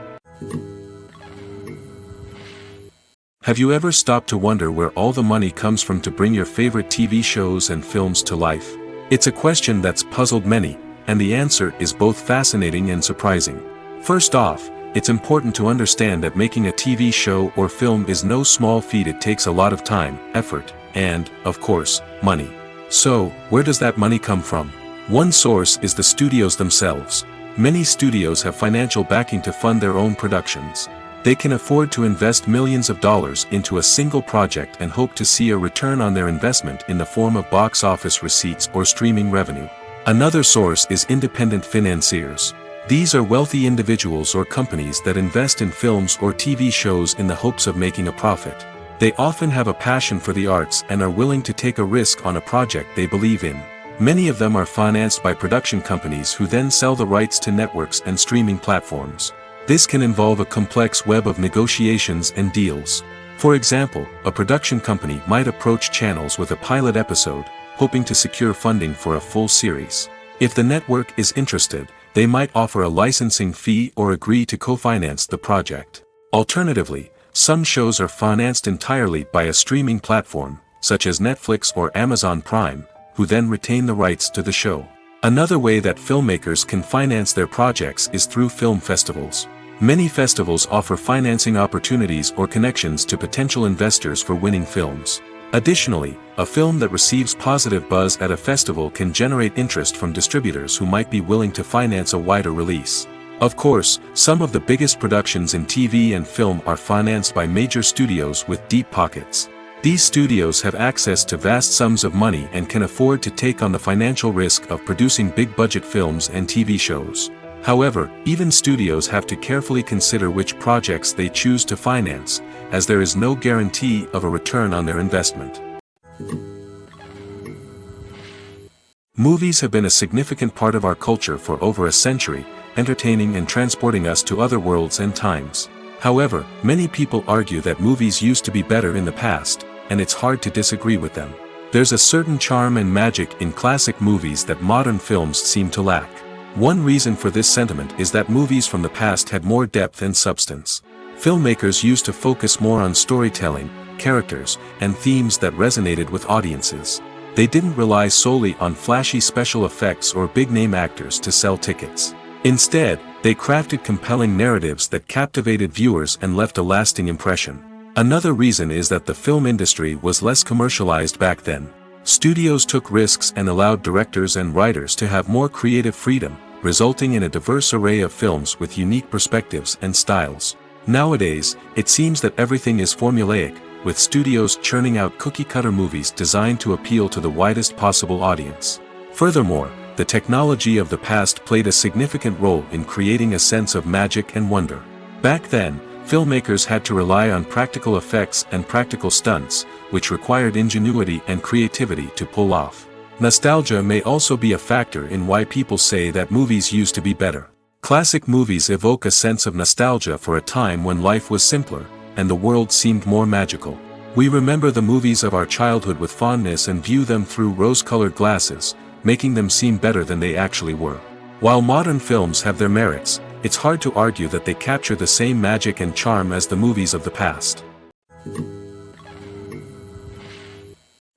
Speaker 1: Have you ever stopped to wonder where all the money comes from to bring your favorite TV shows and films to life? It's a question that's puzzled many, and the answer is both fascinating and surprising. First off, it's important to understand that making a TV show or film is no small feat. It takes a lot of time, effort, and, of course, money. So, where does that money come from? One source is the studios themselves. Many studios have financial backing to fund their own productions. They can afford to invest millions of dollars into a single project and hope to see a return on their investment in the form of box office receipts or streaming revenue. Another source is independent financiers. These are wealthy individuals or companies that invest in films or TV shows in the hopes of making a profit. They often have a passion for the arts and are willing to take a risk on a project they believe in. Many of them are financed by production companies who then sell the rights to networks and streaming platforms. This can involve a complex web of negotiations and deals. For example, a production company might approach channels with a pilot episode, hoping to secure funding for a full series. If the network is interested, they might offer a licensing fee or agree to co-finance the project. Alternatively, some shows are financed entirely by a streaming platform, such as Netflix or Amazon Prime, who then retain the rights to the show. Another way that filmmakers can finance their projects is through film festivals. Many festivals offer financing opportunities or connections to potential investors for winning films. Additionally, a film that receives positive buzz at a festival can generate interest from distributors who might be willing to finance a wider release. Of course, some of the biggest productions in TV and film are financed by major studios with deep pockets. These studios have access to vast sums of money and can afford to take on the financial risk of producing big-budget films and TV shows. However, even studios have to carefully consider which projects they choose to finance, as there is no guarantee of a return on their investment. Movies have been a significant part of our culture for over a century, entertaining and transporting us to other worlds and times. However, many people argue that movies used to be better in the past, and it's hard to disagree with them. There's a certain charm and magic in classic movies that modern films seem to lack. One reason for this sentiment is that movies from the past had more depth and substance. Filmmakers used to focus more on storytelling, characters, and themes that resonated with audiences. They didn't rely solely on flashy special effects or big-name actors to sell tickets. Instead, they crafted compelling narratives that captivated viewers and left a lasting impression. Another reason is that the film industry was less commercialized back then. Studios took risks and allowed directors and writers to have more creative freedom, resulting in a diverse array of films with unique perspectives and styles. Nowadays, it seems that everything is formulaic, with studios churning out cookie-cutter movies designed to appeal to the widest possible audience. Furthermore, the technology of the past played a significant role in creating a sense of magic and wonder. Back then, filmmakers had to rely on practical effects and practical stunts, which required ingenuity and creativity to pull off. Nostalgia may also be a factor in why people say that movies used to be better. Classic movies evoke a sense of nostalgia for a time when life was simpler, and the world seemed more magical. We remember the movies of our childhood with fondness and view them through rose-colored glasses, making them seem better than they actually were. While modern films have their merits, it's hard to argue that they capture the same magic and charm as the movies of the past.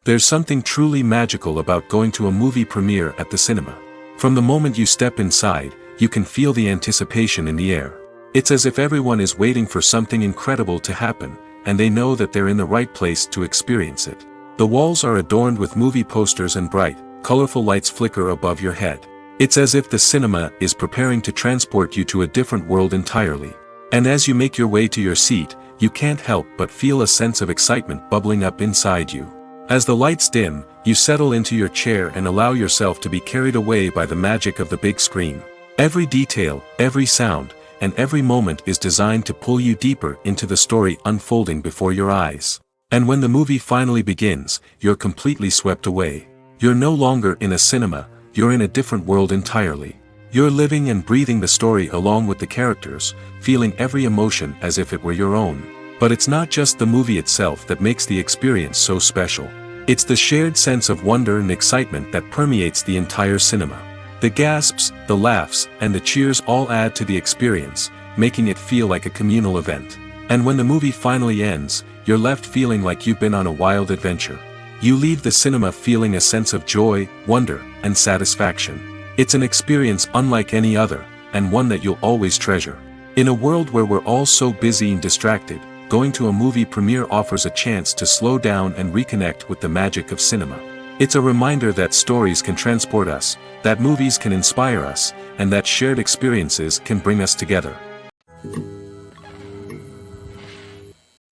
Speaker 1: There's something truly magical about going to a movie premiere at the cinema. From the moment you step inside, you can feel the anticipation in the air. It's as if everyone is waiting for something incredible to happen, and they know that they're in the right place to experience it. The walls are adorned with movie posters and bright, colorful lights flicker above your head. It's as if the cinema is preparing to transport you to a different world entirely. And as you make your way to your seat, you can't help but feel a sense of excitement bubbling up inside you. As the lights dim, you settle into your chair and allow yourself to be carried away by the magic of the big screen. Every detail, every sound, and every moment is designed to pull you deeper into the story unfolding before your eyes. And when the movie finally begins, you're completely swept away. You're no longer in a cinema, you're in a different world entirely. You're living and breathing the story along with the characters, feeling every emotion as if it were your own. But it's not just the movie itself that makes the experience so special. It's the shared sense of wonder and excitement that permeates the entire cinema. The gasps, the laughs, and the cheers all add to the experience, making it feel like a communal event. And when the movie finally ends, you're left feeling like you've been on a wild adventure. You leave the cinema feeling a sense of joy, wonder, and satisfaction. It's an experience unlike any other, and one that you'll always treasure. In a world where we're all so busy and distracted, going to a movie premiere offers a chance to slow down and reconnect with the magic of cinema. It's a reminder that stories can transport us, that movies can inspire us, and that shared experiences can bring us together.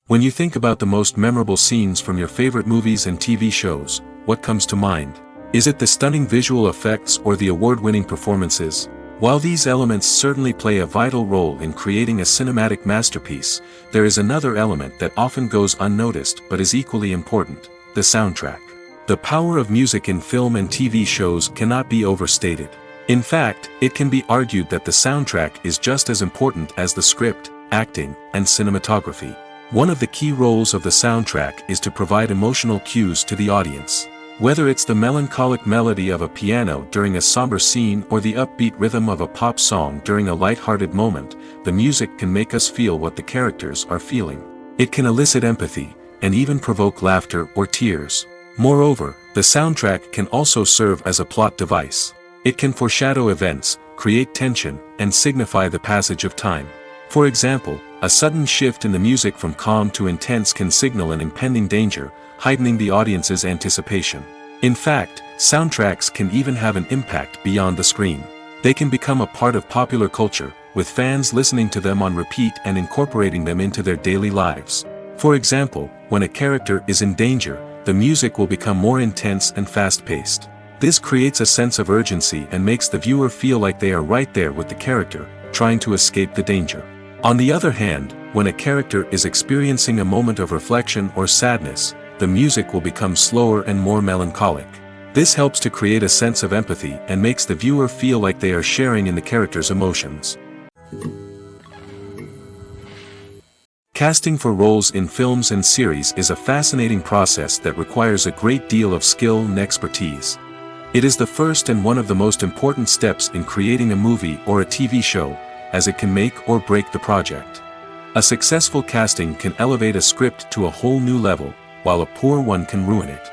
Speaker 1: When you think about the most memorable scenes from your favorite movies and TV shows, what comes to mind? Is it the stunning visual effects or the award-winning performances? While these elements certainly play a vital role in creating a cinematic masterpiece, there is another element that often goes unnoticed but is equally important: the soundtrack. The power of music in film and TV shows cannot be overstated. In fact, it can be argued that the soundtrack is just as important as the script, acting, and cinematography. One of the key roles of the soundtrack is to provide emotional cues to the audience. Whether it's the melancholic melody of a piano during a somber scene or the upbeat rhythm of a pop song during a light-hearted moment, the music can make us feel what the characters are feeling. It can elicit empathy, and even provoke laughter or tears. Moreover, the soundtrack can also serve as a plot device. It can foreshadow events, create tension, and signify the passage of time. For example, a sudden shift in the music from calm to intense can signal an impending danger, heightening the audience's anticipation. In fact, soundtracks can even have an impact beyond the screen. They can become a part of popular culture, with fans listening to them on repeat and incorporating them into their daily lives. For example, when a character is in danger, the music will become more intense and fast-paced. This creates a sense of urgency and makes the viewer feel like they are right there with the character, trying to escape the danger. On the other hand, when a character is experiencing a moment of reflection or sadness, the music will become slower and more melancholic. This helps to create a sense of empathy and makes the viewer feel like they are sharing in the character's emotions. Casting for roles in films and series is a fascinating process that requires a great deal of skill and expertise. It is the first and one of the most important steps in creating a movie or a TV show, as it can make or break the project. A successful casting can elevate a script to a whole new level, while a poor one can ruin it.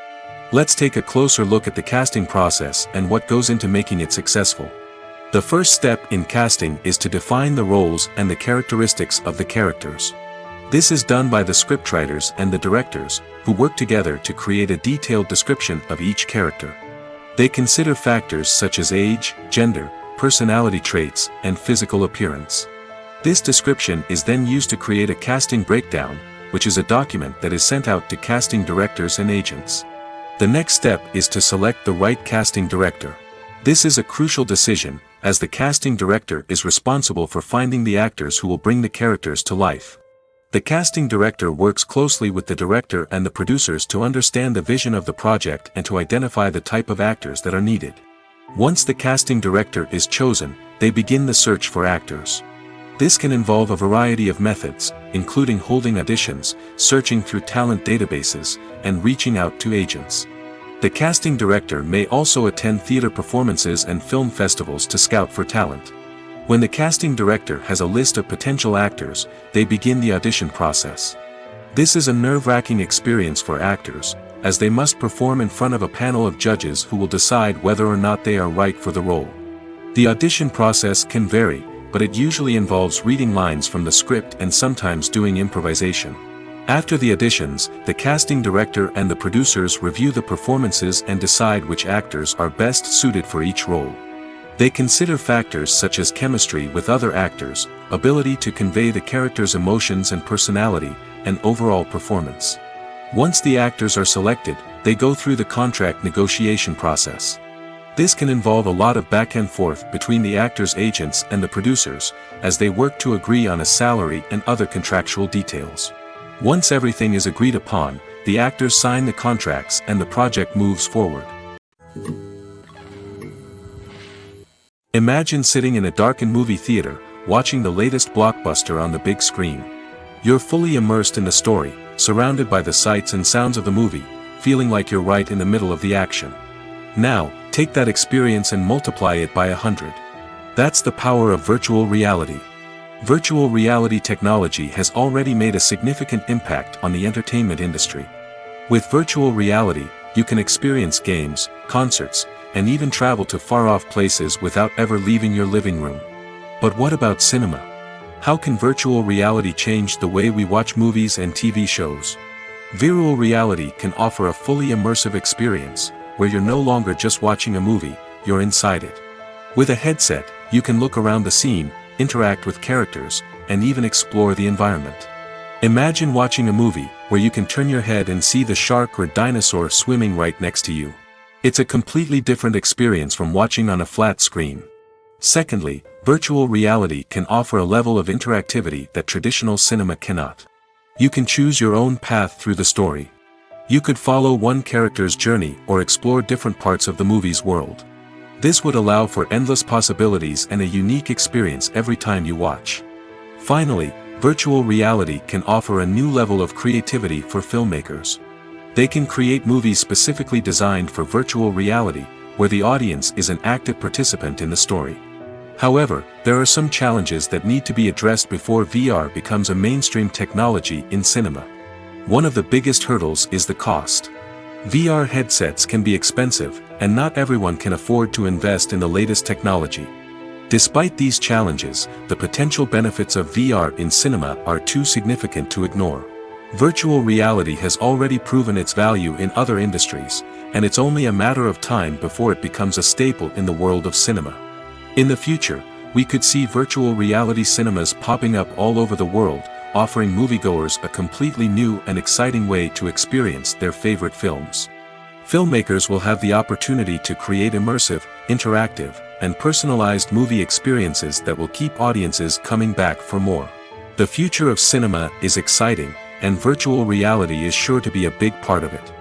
Speaker 1: Let's take a closer look at the casting process and what goes into making it successful. The first step in casting is to define the roles and the characteristics of the characters. This is done by the scriptwriters and the directors, who work together to create a detailed description of each character. They consider factors such as age, gender, personality traits, and physical appearance. This description is then used to create a casting breakdown, which is a document that is sent out to casting directors and agents. The next step is to select the right casting director. This is a crucial decision, as the casting director is responsible for finding the actors who will bring the characters to life. The casting director works closely with the director and the producers to understand the vision of the project and to identify the type of actors that are needed. Once the casting director is chosen, they begin the search for actors. This can involve a variety of methods, including holding auditions, searching through talent databases, and reaching out to agents. The casting director may also attend theater performances and film festivals to scout for talent. When the casting director has a list of potential actors, they begin the audition process. This is a nerve-wracking experience for actors, as they must perform in front of a panel of judges who will decide whether or not they are right for the role. The audition process can vary, but it usually involves reading lines from the script and sometimes doing improvisation. After the auditions, the casting director and the producers review the performances and decide which actors are best suited for each role. They consider factors such as chemistry with other actors, ability to convey the character's emotions and personality, and overall performance. Once the actors are selected, they go through the contract negotiation process. This can involve a lot of back and forth between the actors' agents and the producers, as they work to agree on a salary and other contractual details. Once everything is agreed upon, the actors sign the contracts and the project moves forward. Imagine sitting in a darkened movie theater, watching the latest blockbuster on the big screen. You're fully immersed in the story, surrounded by the sights and sounds of the movie, feeling like you're right in the middle of the action. Now, take that experience and multiply it by 100. That's the power of virtual reality. Virtual reality technology has already made a significant impact on the entertainment industry. With virtual reality, you can experience games, concerts, and even travel to far-off places without ever leaving your living room. But what about cinema? How can virtual reality change the way we watch movies and TV shows? Virtual reality can offer a fully immersive experience, where you're no longer just watching a movie, you're inside it. With a headset, you can look around the scene, interact with characters, and even explore the environment. Imagine watching a movie where you can turn your head and see the shark or dinosaur swimming right next to you. It's a completely different experience from watching on a flat screen. Secondly, virtual reality can offer a level of interactivity that traditional cinema cannot. You can choose your own path through the story. You could follow one character's journey or explore different parts of the movie's world. This would allow for endless possibilities and a unique experience every time you watch. Finally, virtual reality can offer a new level of creativity for filmmakers. They can create movies specifically designed for virtual reality, where the audience is an active participant in the story. However, there are some challenges that need to be addressed before VR becomes a mainstream technology in cinema. One of the biggest hurdles is the cost. VR headsets can be expensive, and not everyone can afford to invest in the latest technology. Despite these challenges, the potential benefits of VR in cinema are too significant to ignore. Virtual reality has already proven its value in other industries, and it's only a matter of time before it becomes a staple in the world of cinema. In the future, We could see virtual reality cinemas popping up all over the world, offering moviegoers a completely new and exciting way to experience their favorite films. Filmmakers will have the opportunity to create immersive, interactive, and personalized movie experiences that will keep audiences coming back for more. The future of cinema is exciting, and virtual reality is sure to be a big part of it.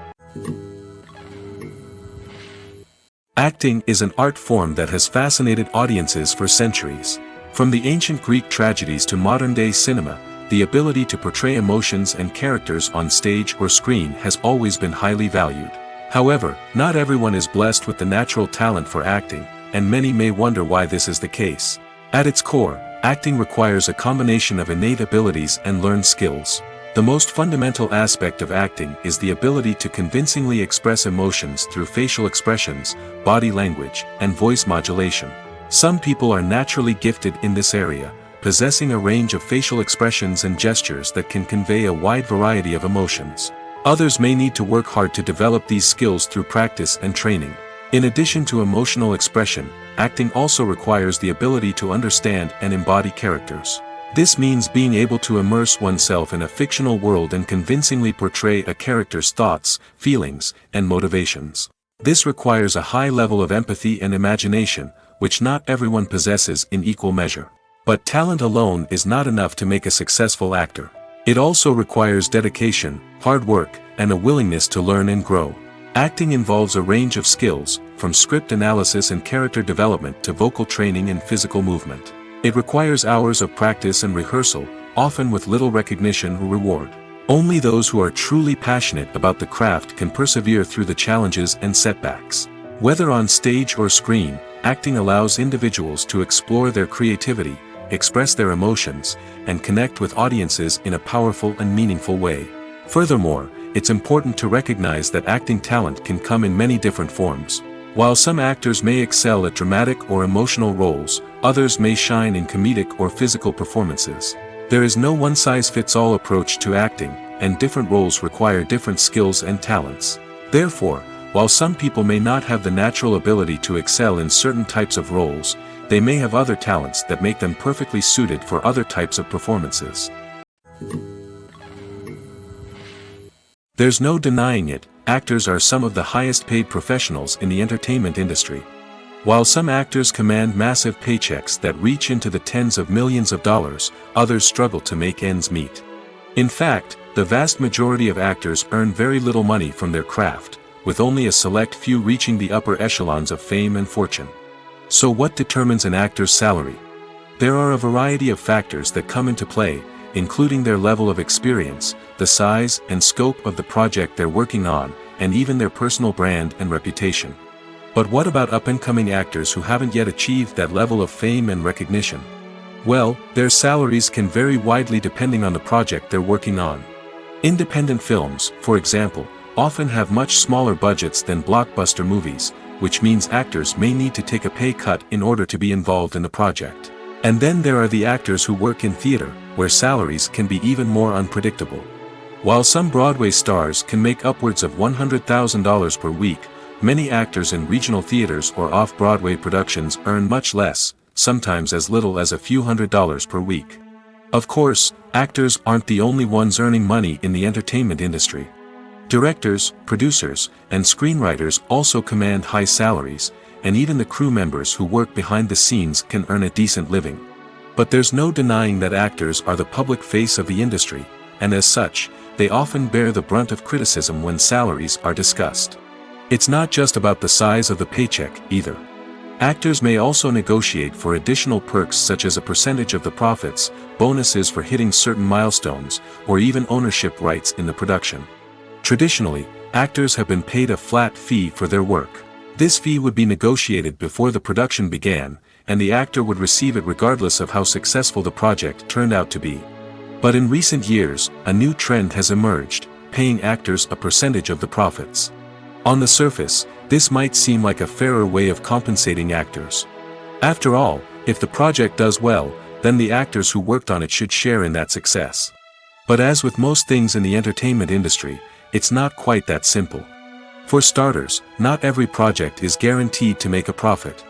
Speaker 1: Acting is an art form that has fascinated audiences for centuries. From the ancient Greek tragedies to modern-day cinema, the ability to portray emotions and characters on stage or screen has always been highly valued. However, not everyone is blessed with the natural talent for acting, and many may wonder why this is the case. At its core, acting requires a combination of innate abilities and learned skills. The most fundamental aspect of acting is the ability to convincingly express emotions through facial expressions, body language, and voice modulation. Some people are naturally gifted in this area, possessing a range of facial expressions and gestures that can convey a wide variety of emotions. Others may need to work hard to develop these skills through practice and training. In addition to emotional expression, acting also requires the ability to understand and embody characters. This means being able to immerse oneself in a fictional world and convincingly portray a character's thoughts, feelings, and motivations. This requires a high level of empathy and imagination, which not everyone possesses in equal measure. But talent alone is not enough to make a successful actor. It also requires dedication, hard work, and a willingness to learn and grow. Acting involves a range of skills, from script analysis and character development to vocal training and physical movement. It requires hours of practice and rehearsal, often with little recognition or reward. Only those who are truly passionate about the craft can persevere through the challenges and setbacks. Whether on stage or screen, acting allows individuals to explore their creativity, express their emotions, and connect with audiences in a powerful and meaningful way. Furthermore, it's important to recognize that acting talent can come in many different forms. While some actors may excel at dramatic or emotional roles, others may shine in comedic or physical performances. There is no one-size-fits-all approach to acting, and different roles require different skills and talents. Therefore, while some people may not have the natural ability to excel in certain types of roles, they may have other talents that make them perfectly suited for other types of performances. There's no denying it, actors are some of the highest paid professionals in the entertainment industry. While some actors command massive paychecks that reach into the tens of millions of dollars, others struggle to make ends meet. In fact, the vast majority of actors earn very little money from their craft, with only a select few reaching the upper echelons of fame and fortune. So what determines an actor's salary? There are a variety of factors that come into play, including their level of experience, the size and scope of the project they're working on, and even their personal brand and reputation. But what about up-and-coming actors who haven't yet achieved that level of fame and recognition? Well, their salaries can vary widely depending on the project they're working on. Independent films, for example, often have much smaller budgets than blockbuster movies, which means actors may need to take a pay cut in order to be involved in the project. And then there are the actors who work in theater, where salaries can be even more unpredictable. While some Broadway stars can make upwards of $100,000 per week, many actors in regional theaters or off-Broadway productions earn much less, sometimes as little as a few $100s per week. Of course, actors aren't the only ones earning money in the entertainment industry. Directors, producers, and screenwriters also command high salaries, and even the crew members who work behind the scenes can earn a decent living. But there's no denying that actors are the public face of the industry, and as such, they often bear the brunt of criticism when salaries are discussed. It's not just about the size of the paycheck, either. Actors may also negotiate for additional perks such as a percentage of the profits, bonuses for hitting certain milestones, or even ownership rights in the production. Traditionally, actors have been paid a flat fee for their work. This fee would be negotiated before the production began, and the actor would receive it regardless of how successful the project turned out to be. But in recent years, a new trend has emerged, paying actors a percentage of the profits. On the surface, this might seem like a fairer way of compensating actors. After all, if the project does well, then the actors who worked on it should share in that success. But as with most things in the entertainment industry, it's not quite that simple. For starters, not every project is guaranteed to make a profit.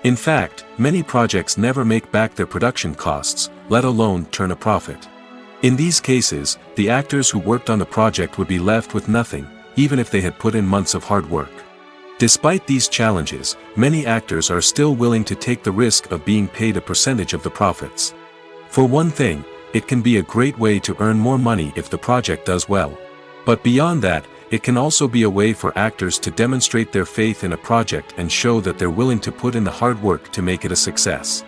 Speaker 1: In fact, many projects never make back their production costs, let alone turn a profit. In these cases, the actors who worked on the project would be left with nothing, even if they had put in months of hard work. Despite these challenges, many actors are still willing to take the risk of being paid a percentage of the profits. For one thing, it can be a great way to earn more money if the project does well. But beyond that, it can also be a way for actors to demonstrate their faith in a project and show that they're willing to put in the hard work to make it a success.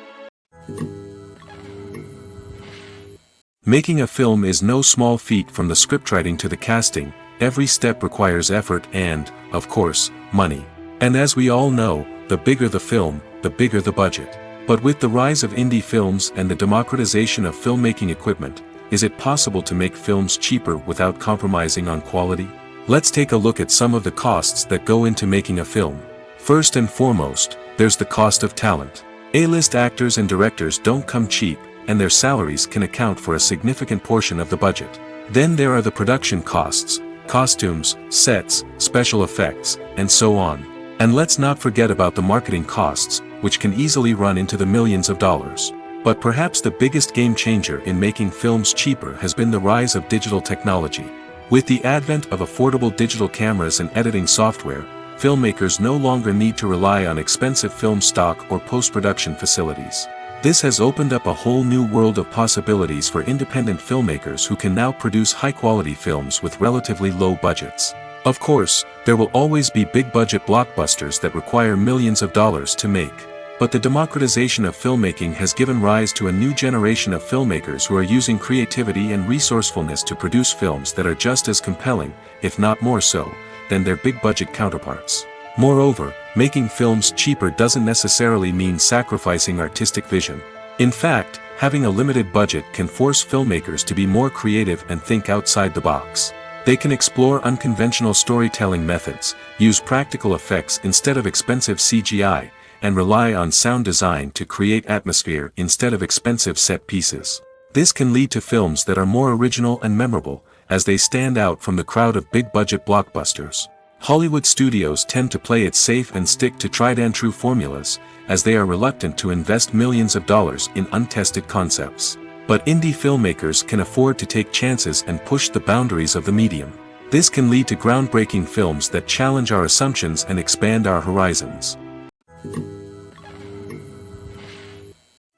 Speaker 1: Making a film is no small feat. From the scriptwriting to the casting, every step requires effort and, of course, money. And as we all know, the bigger the film, the bigger the budget. But with the rise of indie films and the democratization of filmmaking equipment, is it possible to make films cheaper without compromising on quality? Let's take a look at some of the costs that go into making a film. First and foremost, there's the cost of talent. A-list actors and directors don't come cheap, and their salaries can account for a significant portion of the budget. Then there are the production costs, costumes, sets, special effects, and so on. And let's not forget about the marketing costs, which can easily run into the millions of dollars. But perhaps the biggest game changer in making films cheaper has been the rise of digital technology. With the advent of affordable digital cameras and editing software, filmmakers no longer need to rely on expensive film stock or post-production facilities. This has opened up a whole new world of possibilities for independent filmmakers who can now produce high-quality films with relatively low budgets. Of course, there will always be big-budget blockbusters that require millions of dollars to make. But the democratization of filmmaking has given rise to a new generation of filmmakers who are using creativity and resourcefulness to produce films that are just as compelling, if not more so, than their big-budget counterparts. Moreover, making films cheaper doesn't necessarily mean sacrificing artistic vision. In fact, having a limited budget can force filmmakers to be more creative and think outside the box. They can explore unconventional storytelling methods, use practical effects instead of expensive CGI, and rely on sound design to create atmosphere instead of expensive set pieces. This can lead to films that are more original and memorable, as they stand out from the crowd of big-budget blockbusters. Hollywood studios tend to play it safe and stick to tried-and-true formulas, as they are reluctant to invest millions of dollars in untested concepts. But indie filmmakers can afford to take chances and push the boundaries of the medium. This can lead to groundbreaking films that challenge our assumptions and expand our horizons.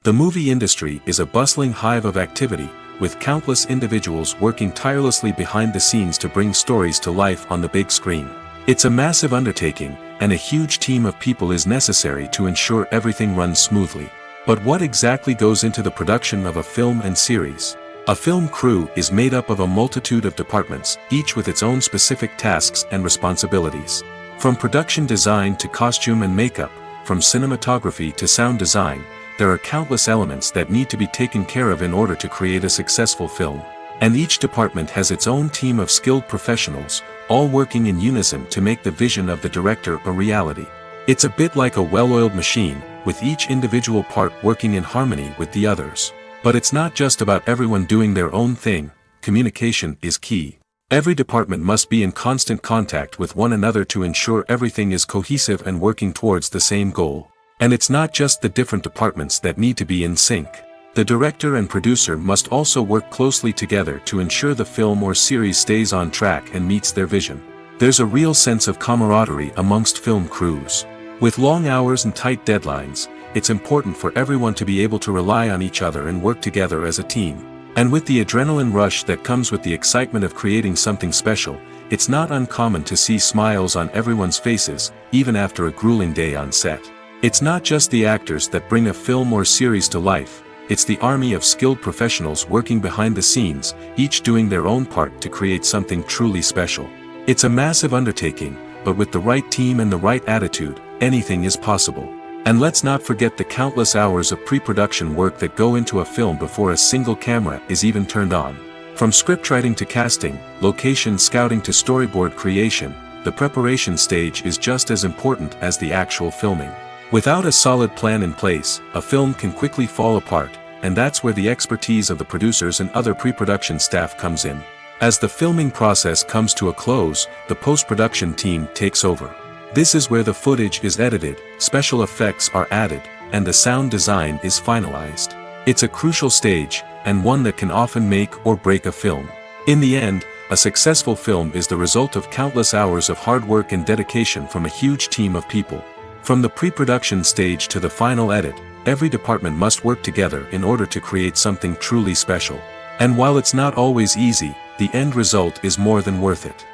Speaker 1: The movie industry is a bustling hive of activity, with countless individuals working tirelessly behind the scenes to bring stories to life on the big screen. It's a massive undertaking, and a huge team of people is necessary to ensure everything runs smoothly. But what exactly goes into the production of a film and series? A film crew is made up of a multitude of departments, each with its own specific tasks and responsibilities. From production design to costume and makeup, from cinematography to sound design, there are countless elements that need to be taken care of in order to create a successful film. And each department has its own team of skilled professionals, all working in unison to make the vision of the director a reality. It's a bit like a well-oiled machine, with each individual part working in harmony with the others. But it's not just about everyone doing their own thing. Communication is key. Every department must be in constant contact with one another to ensure everything is cohesive and working towards the same goal. And it's not just the different departments that need to be in sync. The director and producer must also work closely together to ensure the film or series stays on track and meets their vision. There's a real sense of camaraderie amongst film crews. With long hours and tight deadlines, it's important for everyone to be able to rely on each other and work together as a team. And with the adrenaline rush that comes with the excitement of creating something special, it's not uncommon to see smiles on everyone's faces, even after a grueling day on set. It's not just the actors that bring a film or series to life, it's the army of skilled professionals working behind the scenes, each doing their own part to create something truly special. It's a massive undertaking, but with the right team and the right attitude, anything is possible. And let's not forget the countless hours of pre-production work that go into a film before a single camera is even turned on. From scriptwriting to casting, location scouting to storyboard creation, the preparation stage is just as important as the actual filming. Without a solid plan in place, a film can quickly fall apart, and that's where the expertise of the producers and other pre-production staff comes in. As the filming process comes to a close, the post-production team takes over. This is where the footage is edited, special effects are added, and the sound design is finalized. It's a crucial stage, and one that can often make or break a film. In the end, a successful film is the result of countless hours of hard work and dedication from a huge team of people. From the pre-production stage to the final edit, every department must work together in order to create something truly special. And while it's not always easy, the end result is more than worth it.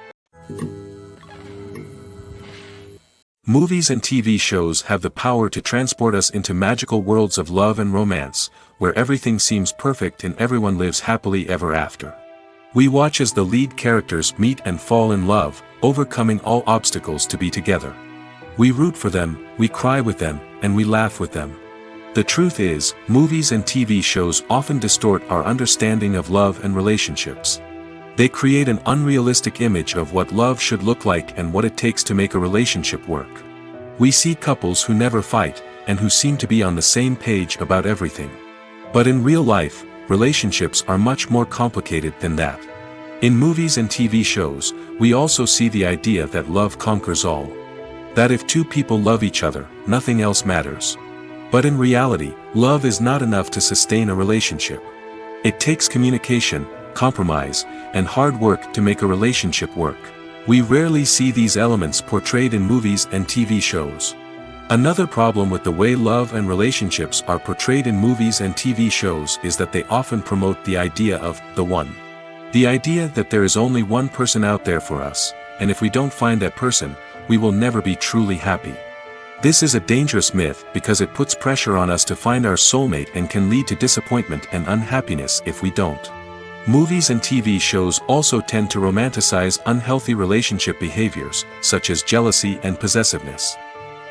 Speaker 1: Movies and TV shows have the power to transport us into magical worlds of love and romance, where everything seems perfect and everyone lives happily ever after. We watch as the lead characters meet and fall in love, overcoming all obstacles to be together. We root for them, we cry with them, and we laugh with them. The truth is, movies and TV shows often distort our understanding of love and relationships. They create an unrealistic image of what love should look like and what it takes to make a relationship work. We see couples who never fight, and who seem to be on the same page about everything. But in real life, relationships are much more complicated than that. In movies and TV shows, we also see the idea that love conquers all. That if two people love each other, nothing else matters. But in reality, love is not enough to sustain a relationship. It takes communication, compromise, and hard work to make a relationship work. We rarely see these elements portrayed in movies and TV shows. Another problem with the way love and relationships are portrayed in movies and TV shows is that they often promote the idea of the one. The idea that there is only one person out there for us, and if we don't find that person, we will never be truly happy. This is a dangerous myth because it puts pressure on us to find our soulmate and can lead to disappointment and unhappiness if we don't. Movies and TV shows also tend to romanticize unhealthy relationship behaviors, such as jealousy and possessiveness.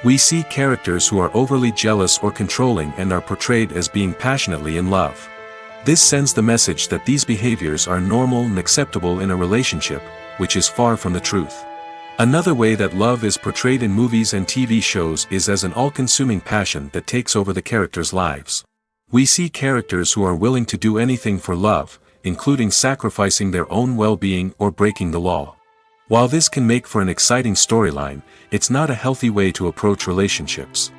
Speaker 1: We see characters who are overly jealous or controlling and are portrayed as being passionately in love. This sends the message that these behaviors are normal and acceptable in a relationship, which is far from the truth. Another way that love is portrayed in movies and TV shows is as an all-consuming passion that takes over the characters' lives. We see characters who are willing to do anything for love, including sacrificing their own well-being or breaking the law. While this can make for an exciting storyline, it's not a healthy way to approach relationships.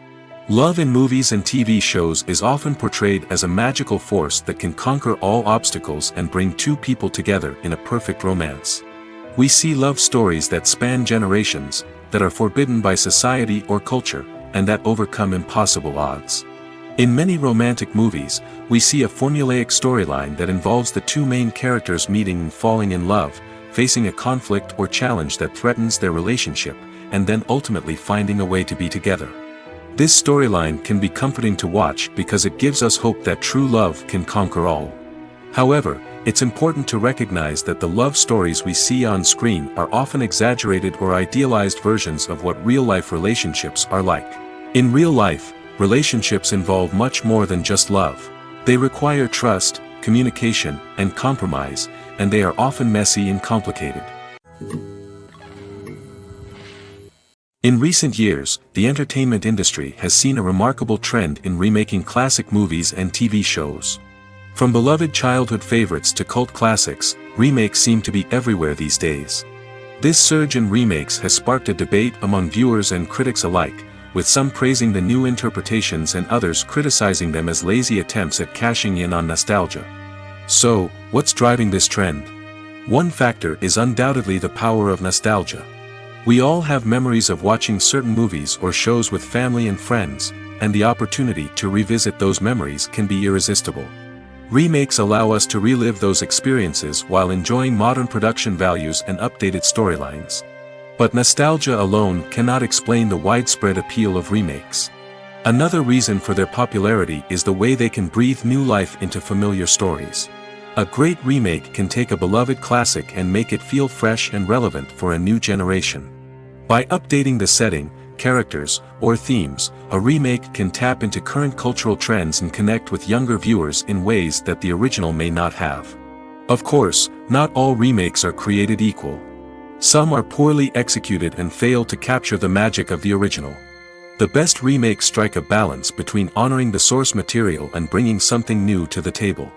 Speaker 1: Love in movies and TV shows is often portrayed as a magical force that can conquer all obstacles and bring two people together in a perfect romance. We see love stories that span generations, that are forbidden by society or culture, and that overcome impossible odds. In many romantic movies, we see a formulaic storyline that involves the two main characters meeting and falling in love, facing a conflict or challenge that threatens their relationship, and then ultimately finding a way to be together. This storyline can be comforting to watch because it gives us hope that true love can conquer all. However, it's important to recognize that the love stories we see on screen are often exaggerated or idealized versions of what real-life relationships are like. In real life, relationships involve much more than just love. They require trust, communication, and compromise, and they are often messy and complicated. In recent years, the entertainment industry has seen a remarkable trend in remaking classic movies and TV shows. From beloved childhood favorites to cult classics, remakes seem to be everywhere these days. This surge in remakes has sparked a debate among viewers and critics alike, with some praising the new interpretations and others criticizing them as lazy attempts at cashing in on nostalgia. So, what's driving this trend? One factor is undoubtedly the power of nostalgia. We all have memories of watching certain movies or shows with family and friends, and the opportunity to revisit those memories can be irresistible. Remakes allow us to relive those experiences while enjoying modern production values and updated storylines. But nostalgia alone cannot explain the widespread appeal of remakes. Another reason for their popularity is the way they can breathe new life into familiar stories. A great remake can take a beloved classic and make it feel fresh and relevant for a new generation. By updating the setting, characters, or themes, a remake can tap into current cultural trends and connect with younger viewers in ways that the original may not have. Of course, not all remakes are created equal. Some are poorly executed and fail to capture the magic of the original. The best remakes strike a balance between honoring the source material and bringing something new to the table.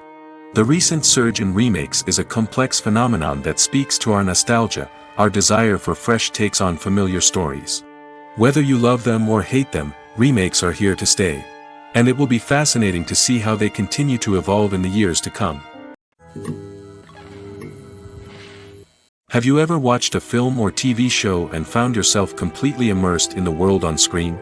Speaker 1: The recent surge in remakes is a complex phenomenon that speaks to our nostalgia, our desire for fresh takes on familiar stories. Whether you love them or hate them, remakes are here to stay. And it will be fascinating to see how they continue to evolve in the years to come. Have you ever watched a film or TV show and found yourself completely immersed in the world on screen?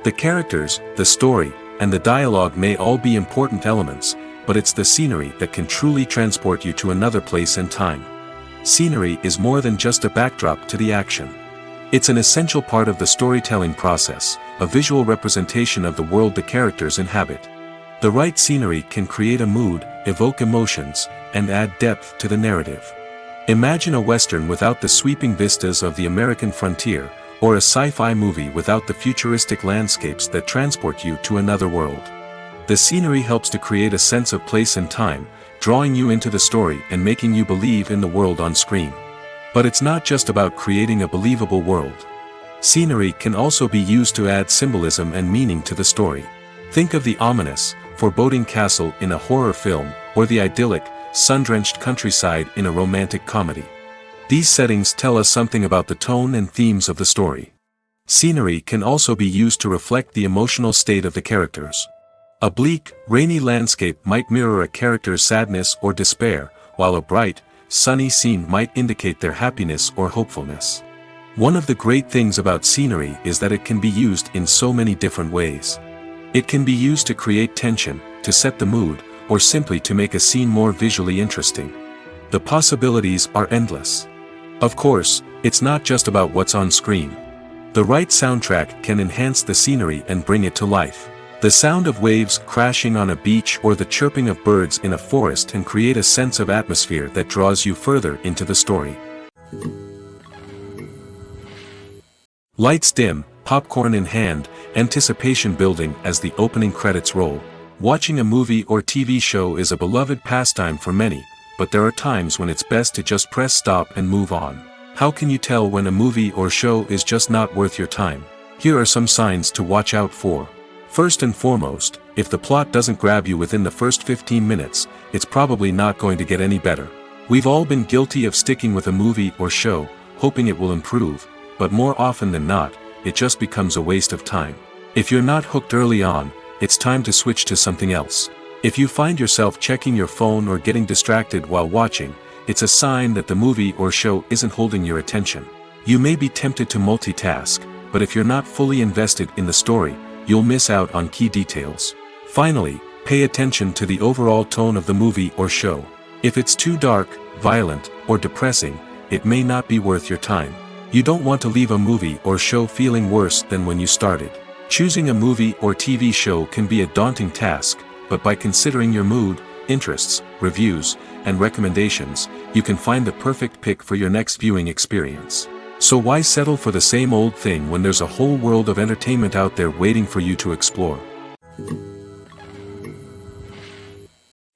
Speaker 1: The characters, the story, and the dialogue may all be important elements, but it's the scenery that can truly transport you to another place and time. Scenery is more than just a backdrop to the action. It's an essential part of the storytelling process, a visual representation of the world the characters inhabit. The right scenery can create a mood, evoke emotions, and add depth to the narrative. Imagine a Western without the sweeping vistas of the American frontier, or a sci-fi movie without the futuristic landscapes that transport you to another world. The scenery helps to create a sense of place and time, drawing you into the story and making you believe in the world on screen. But it's not just about creating a believable world. Scenery can also be used to add symbolism and meaning to the story. Think of the ominous, foreboding castle in a horror film, or the idyllic, sun-drenched countryside in a romantic comedy. These settings tell us something about the tone and themes of the story. Scenery can also be used to reflect the emotional state of the characters. A bleak, rainy landscape might mirror a character's sadness or despair, while a bright, sunny scene might indicate their happiness or hopefulness. One of the great things about scenery is that it can be used in so many different ways. It can be used to create tension, to set the mood, or simply to make a scene more visually interesting. The possibilities are endless. Of course, it's not just about what's on screen. The right soundtrack can enhance the scenery and bring it to life. The sound of waves crashing on a beach or the chirping of birds in a forest can create a sense of atmosphere that draws you further into the story. Lights dim, popcorn in hand, anticipation building as the opening credits roll. Watching a movie or TV show is a beloved pastime for many, but there are times when it's best to just press stop and move on. How can you tell when a movie or show is just not worth your time? Here are some signs to watch out for. First and foremost, if the plot doesn't grab you within the first 15 minutes, it's probably not going to get any better. We've all been guilty of sticking with a movie or show, hoping it will improve, but more often than not, it just becomes a waste of time. If you're not hooked early on, it's time to switch to something else. If you find yourself checking your phone or getting distracted while watching, it's a sign that the movie or show isn't holding your attention. You may be tempted to multitask, but if you're not fully invested in the story, you'll miss out on key details. Finally, pay attention to the overall tone of the movie or show. If it's too dark, violent, or depressing, it may not be worth your time. You don't want to leave a movie or show feeling worse than when you started. Choosing a movie or TV show can be a daunting task, but by considering your mood, interests, reviews, and recommendations, you can find the perfect pick for your next viewing experience. So why settle for the same old thing when there's a whole world of entertainment out there waiting for you to explore?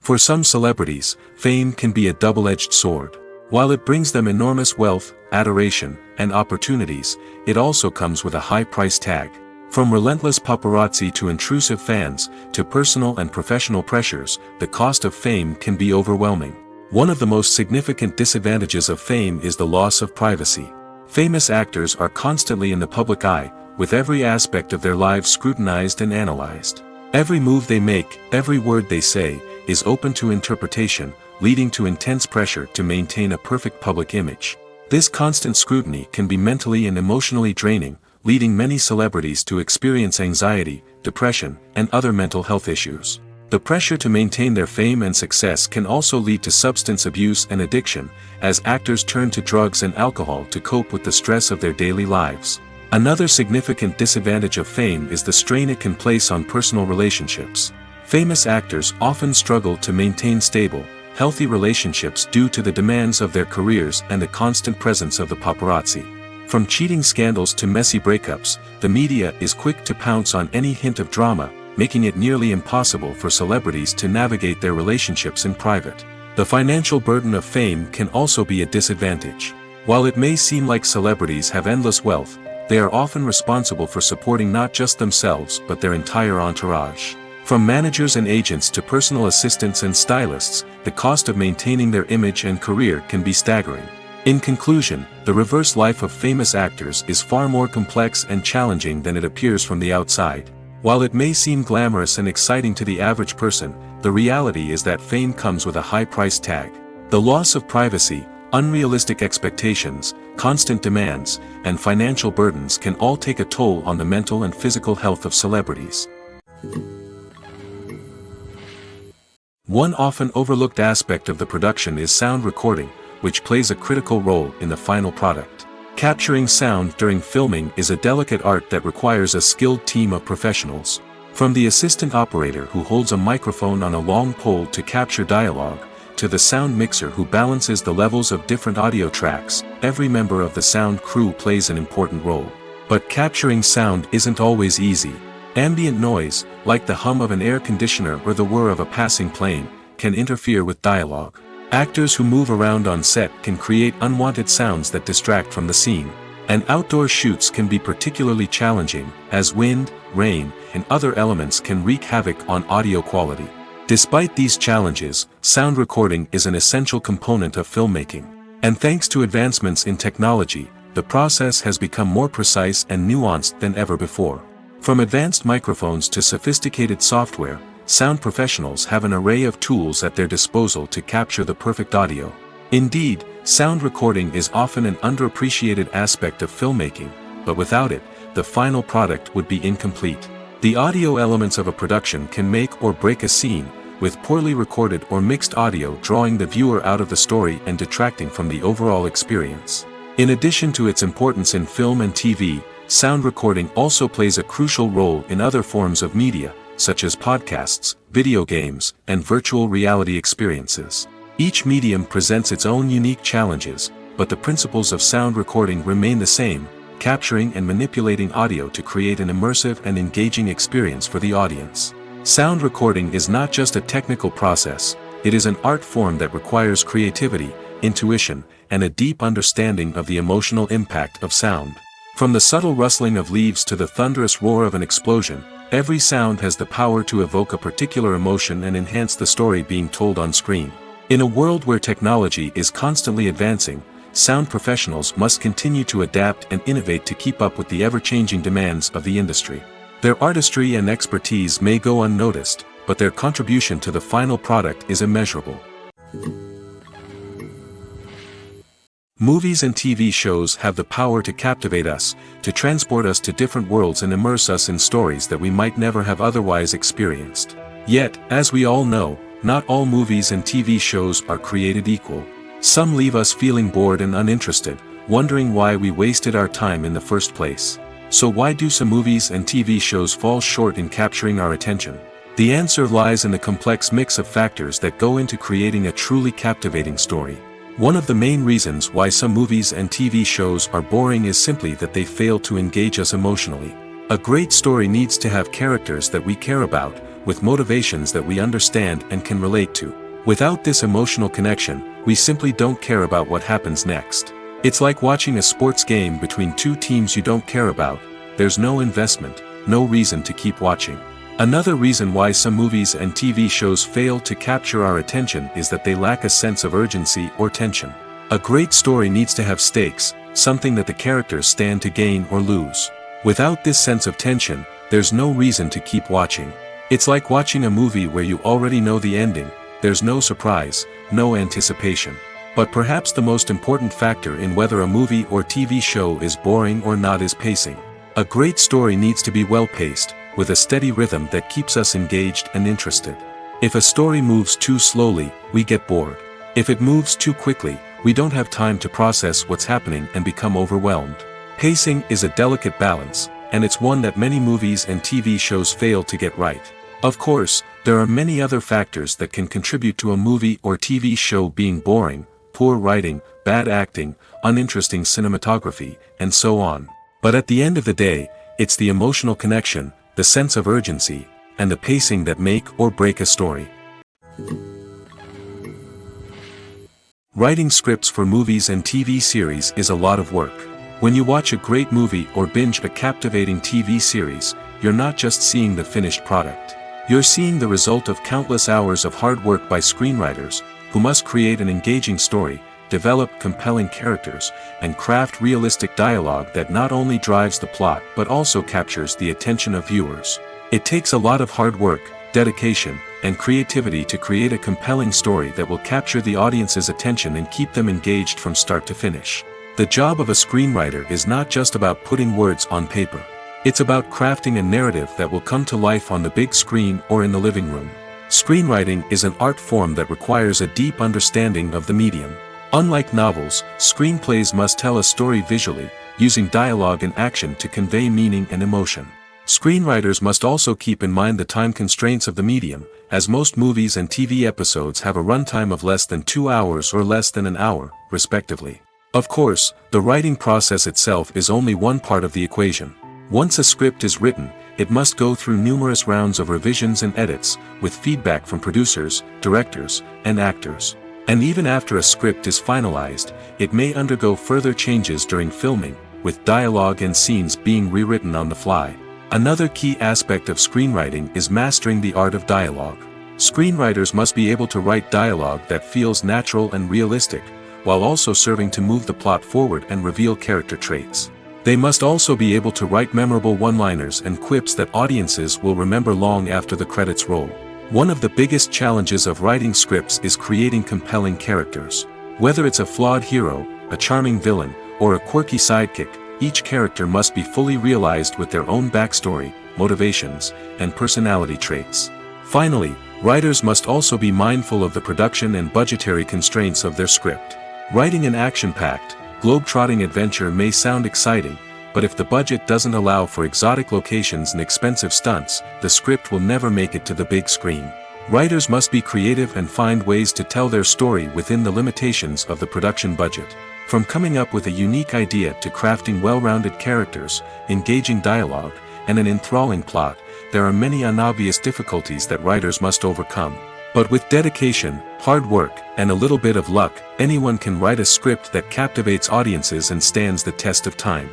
Speaker 1: For some celebrities, fame can be a double-edged sword. While it brings them enormous wealth, adoration, and opportunities, it also comes with a high price tag. From relentless paparazzi to intrusive fans, to personal and professional pressures, the cost of fame can be overwhelming. One of the most significant disadvantages of fame is the loss of privacy. Famous actors are constantly in the public eye, with every aspect of their lives scrutinized and analyzed. Every move they make, every word they say, is open to interpretation, leading to intense pressure to maintain a perfect public image. This constant scrutiny can be mentally and emotionally draining, leading many celebrities to experience anxiety, depression, and other mental health issues. The pressure to maintain their fame and success can also lead to substance abuse and addiction, as actors turn to drugs and alcohol to cope with the stress of their daily lives. Another significant disadvantage of fame is the strain it can place on personal relationships. Famous actors often struggle to maintain stable, healthy relationships due to the demands of their careers and the constant presence of the paparazzi. From cheating scandals to messy breakups, the media is quick to pounce on any hint of drama, making it nearly impossible for celebrities to navigate their relationships in private. The financial burden of fame can also be a disadvantage. While it may seem like celebrities have endless wealth, they are often responsible for supporting not just themselves but their entire entourage. From managers and agents to personal assistants and stylists, the cost of maintaining their image and career can be staggering. In conclusion, the reverse life of famous actors is far more complex and challenging than it appears from the outside. While it may seem glamorous and exciting to the average person, the reality is that fame comes with a high price tag. The loss of privacy, unrealistic expectations, constant demands, and financial burdens can all take a toll on the mental and physical health of celebrities. One often overlooked aspect of the production is sound recording, which plays a critical role in the final product. Capturing sound during filming is a delicate art that requires a skilled team of professionals. From the assistant operator who holds a microphone on a long pole to capture dialogue, to the sound mixer who balances the levels of different audio tracks, every member of the sound crew plays an important role. But capturing sound isn't always easy. Ambient noise, like the hum of an air conditioner or the whir of a passing plane, can interfere with dialogue. Actors who move around on set can create unwanted sounds that distract from the scene. And outdoor shoots can be particularly challenging, as wind, rain, and other elements can wreak havoc on audio quality. Despite these challenges, sound recording is an essential component of filmmaking. And thanks to advancements in technology, the process has become more precise and nuanced than ever before. From advanced microphones to sophisticated software, sound professionals have an array of tools at their disposal to capture the perfect audio. Indeed, sound recording is often an underappreciated aspect of filmmaking, but without it, the final product would be incomplete. The audio elements of a production can make or break a scene, with poorly recorded or mixed audio drawing the viewer out of the story and detracting from the overall experience. In addition to its importance in film and TV, sound recording also plays a crucial role in other forms of media, such as podcasts, video games, and virtual reality experiences. Each medium presents its own unique challenges, but the principles of sound recording remain the same, capturing and manipulating audio to create an immersive and engaging experience for the audience. Sound recording is not just a technical process, it is an art form that requires creativity, intuition, and a deep understanding of the emotional impact of sound. From the subtle rustling of leaves to the thunderous roar of an explosion, every sound has the power to evoke a particular emotion and enhance the story being told on screen. In a world where technology is constantly advancing, sound professionals must continue to adapt and innovate to keep up with the ever-changing demands of the industry. Their artistry and expertise may go unnoticed, but their contribution to the final product is immeasurable. Movies and TV shows have the power to captivate us, to transport us to different worlds and immerse us in stories that we might never have otherwise experienced. Yet, as we all know, not all movies and TV shows are created equal. Some leave us feeling bored and uninterested, wondering why we wasted our time in the first place. So why do some movies and TV shows fall short in capturing our attention? The answer lies in the complex mix of factors that go into creating a truly captivating story. One of the main reasons why some movies and TV shows are boring is simply that they fail to engage us emotionally. A great story needs to have characters that we care about, with motivations that we understand and can relate to. Without this emotional connection, we simply don't care about what happens next. It's like watching a sports game between two teams you don't care about. There's no investment, no reason to keep watching. Another reason why some movies and TV shows fail to capture our attention is that they lack a sense of urgency or tension. A great story needs to have stakes, something that the characters stand to gain or lose. Without this sense of tension, there's no reason to keep watching. It's like watching a movie where you already know the ending, there's no surprise, no anticipation. But perhaps the most important factor in whether a movie or TV show is boring or not is pacing. A great story needs to be well-paced, with a steady rhythm that keeps us engaged and interested. If a story moves too slowly, we get bored. If it moves too quickly, we don't have time to process what's happening and become overwhelmed. Pacing is a delicate balance, and it's one that many movies and TV shows fail to get right. Of course, there are many other factors that can contribute to a movie or TV show being boring: poor writing, bad acting, uninteresting cinematography, and so on. But at the end of the day, it's the emotional connection, the sense of urgency, and the pacing that make or break a story. Writing scripts for movies and TV series is a lot of work. When you watch a great movie or binge a captivating TV series, you're not just seeing the finished product. You're seeing the result of countless hours of hard work by screenwriters, who must create an engaging story, develop compelling characters, and craft realistic dialogue that not only drives the plot but also captures the attention of viewers. It takes a lot of hard work, dedication, and creativity to create a compelling story that will capture the audience's attention and keep them engaged from start to finish. The job of a screenwriter is not just about putting words on paper. It's about crafting a narrative that will come to life on the big screen or in the living room. Screenwriting is an art form that requires a deep understanding of the medium. Unlike novels, screenplays must tell a story visually, using dialogue and action to convey meaning and emotion. Screenwriters must also keep in mind the time constraints of the medium, as most movies and TV episodes have a runtime of less than 2 hours or less than an hour, respectively. Of course, the writing process itself is only one part of the equation. Once a script is written, it must go through numerous rounds of revisions and edits, with feedback from producers, directors, and actors. And even after a script is finalized, it may undergo further changes during filming, with dialogue and scenes being rewritten on the fly. Another key aspect of screenwriting is mastering the art of dialogue. Screenwriters must be able to write dialogue that feels natural and realistic, while also serving to move the plot forward and reveal character traits. They must also be able to write memorable one-liners and quips that audiences will remember long after the credits roll. One of the biggest challenges of writing scripts is creating compelling characters. Whether it's a flawed hero, a charming villain, or a quirky sidekick, each character must be fully realized with their own backstory, motivations, and personality traits. Finally, writers must also be mindful of the production and budgetary constraints of their script. Writing an action-packed, globe-trotting adventure may sound exciting, but if the budget doesn't allow for exotic locations and expensive stunts, the script will never make it to the big screen. Writers must be creative and find ways to tell their story within the limitations of the production budget. From coming up with a unique idea to crafting well-rounded characters, engaging dialogue, and an enthralling plot, there are many unobvious difficulties that writers must overcome. But with dedication, hard work, and a little bit of luck, anyone can write a script that captivates audiences and stands the test of time.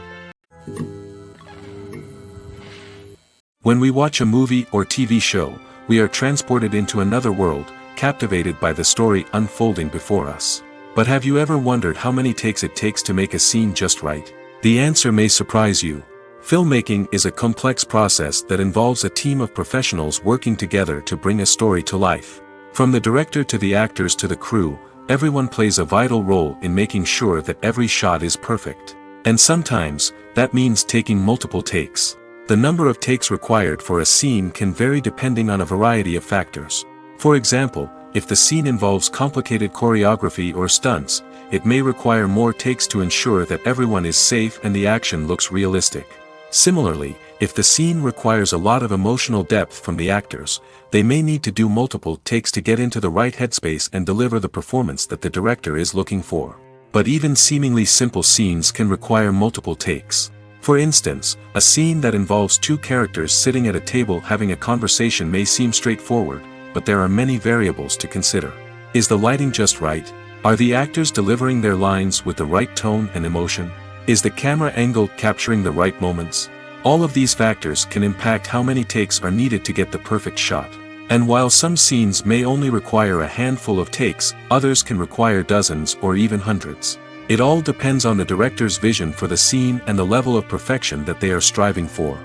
Speaker 1: When we watch a movie or TV show, we are transported into another world, captivated by the story unfolding before us. But have you ever wondered how many takes it takes to make a scene just right? The answer may surprise you. Filmmaking is a complex process that involves a team of professionals working together to bring a story to life. From the director to the actors to the crew, everyone plays a vital role in making sure that every shot is perfect. And sometimes, that means taking multiple takes. The number of takes required for a scene can vary depending on a variety of factors. For example, if the scene involves complicated choreography or stunts, it may require more takes to ensure that everyone is safe and the action looks realistic. Similarly, if the scene requires a lot of emotional depth from the actors, they may need to do multiple takes to get into the right headspace and deliver the performance that the director is looking for. But even seemingly simple scenes can require multiple takes. For instance, a scene that involves two characters sitting at a table having a conversation may seem straightforward, but there are many variables to consider. Is the lighting just right? Are the actors delivering their lines with the right tone and emotion? Is the camera angle capturing the right moments? All of these factors can impact how many takes are needed to get the perfect shot. And while some scenes may only require a handful of takes, others can require dozens or even hundreds. It all depends on the director's vision for the scene and the level of perfection that they are striving for.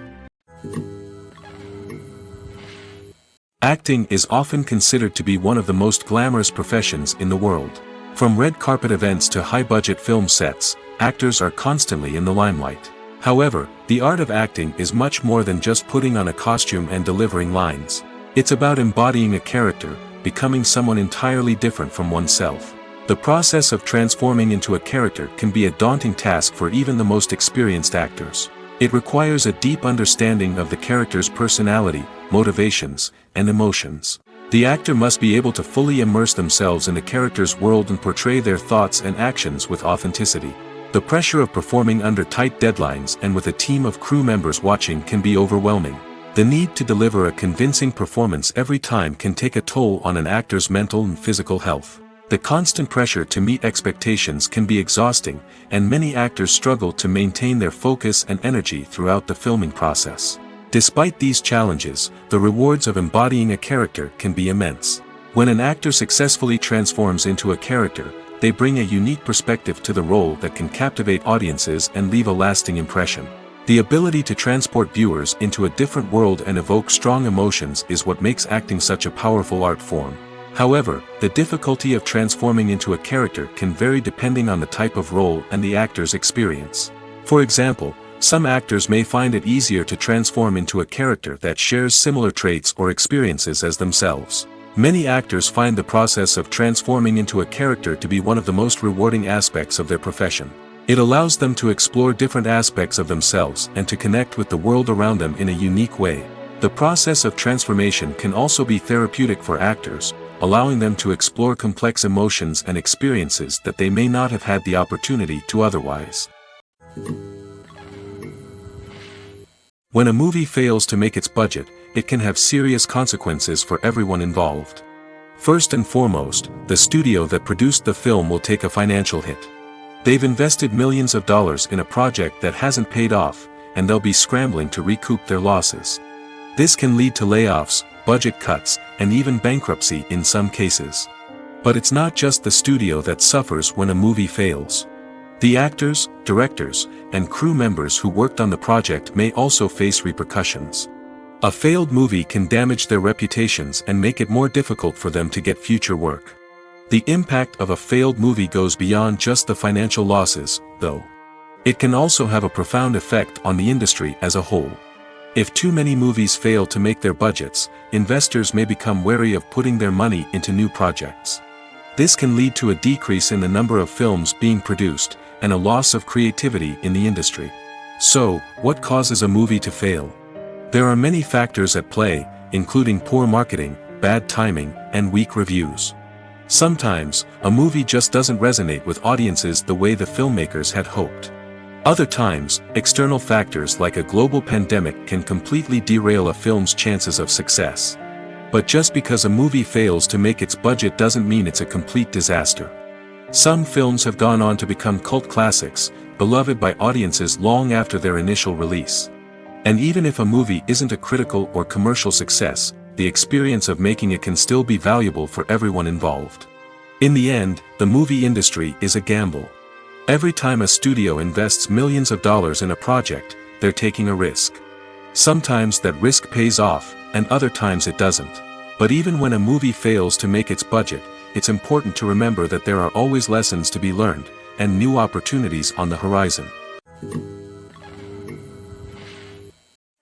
Speaker 1: Acting is often considered to be one of the most glamorous professions in the world. From red carpet events to high-budget film sets, actors are constantly in the limelight. However, the art of acting is much more than just putting on a costume and delivering lines. It's about embodying a character, becoming someone entirely different from oneself. The process of transforming into a character can be a daunting task for even the most experienced actors. It requires a deep understanding of the character's personality, motivations, and emotions. The actor must be able to fully immerse themselves in the character's world and portray their thoughts and actions with authenticity. The pressure of performing under tight deadlines and with a team of crew members watching can be overwhelming. The need to deliver a convincing performance every time can take a toll on an actor's mental and physical health. The constant pressure to meet expectations can be exhausting, and many actors struggle to maintain their focus and energy throughout the filming process. Despite these challenges, the rewards of embodying a character can be immense. When an actor successfully transforms into a character, they bring a unique perspective to the role that can captivate audiences and leave a lasting impression. The ability to transport viewers into a different world and evoke strong emotions is what makes acting such a powerful art form. However, the difficulty of transforming into a character can vary depending on the type of role and the actor's experience. For example, some actors may find it easier to transform into a character that shares similar traits or experiences as themselves. Many actors find the process of transforming into a character to be one of the most rewarding aspects of their profession. It allows them to explore different aspects of themselves and to connect with the world around them in a unique way. The process of transformation can also be therapeutic for actors, allowing them to explore complex emotions and experiences that they may not have had the opportunity to otherwise. When a movie fails to make its budget, it can have serious consequences for everyone involved. First and foremost, the studio that produced the film will take a financial hit. They've invested millions of dollars in a project that hasn't paid off, and they'll be scrambling to recoup their losses. This can lead to layoffs, budget cuts, and even bankruptcy in some cases. But it's not just the studio that suffers when a movie fails. The actors, directors, and crew members who worked on the project may also face repercussions. A failed movie can damage their reputations and make it more difficult for them to get future work. The impact of a failed movie goes beyond just the financial losses, though. It can also have a profound effect on the industry as a whole. If too many movies fail to make their budgets, investors may become wary of putting their money into new projects. This can lead to a decrease in the number of films being produced, and a loss of creativity in the industry. So, what causes a movie to fail? There are many factors at play, including poor marketing, bad timing, and weak reviews. Sometimes, a movie just doesn't resonate with audiences the way the filmmakers had hoped. Other times, external factors like a global pandemic can completely derail a film's chances of success. But just because a movie fails to make its budget doesn't mean it's a complete disaster. Some films have gone on to become cult classics, beloved by audiences long after their initial release. And even if a movie isn't a critical or commercial success, the experience of making it can still be valuable for everyone involved. In the end, the movie industry is a gamble. Every time a studio invests millions of dollars in a project, they're taking a risk. Sometimes that risk pays off, and other times it doesn't. But even when a movie fails to make its budget, it's important to remember that there are always lessons to be learned, and new opportunities on the horizon.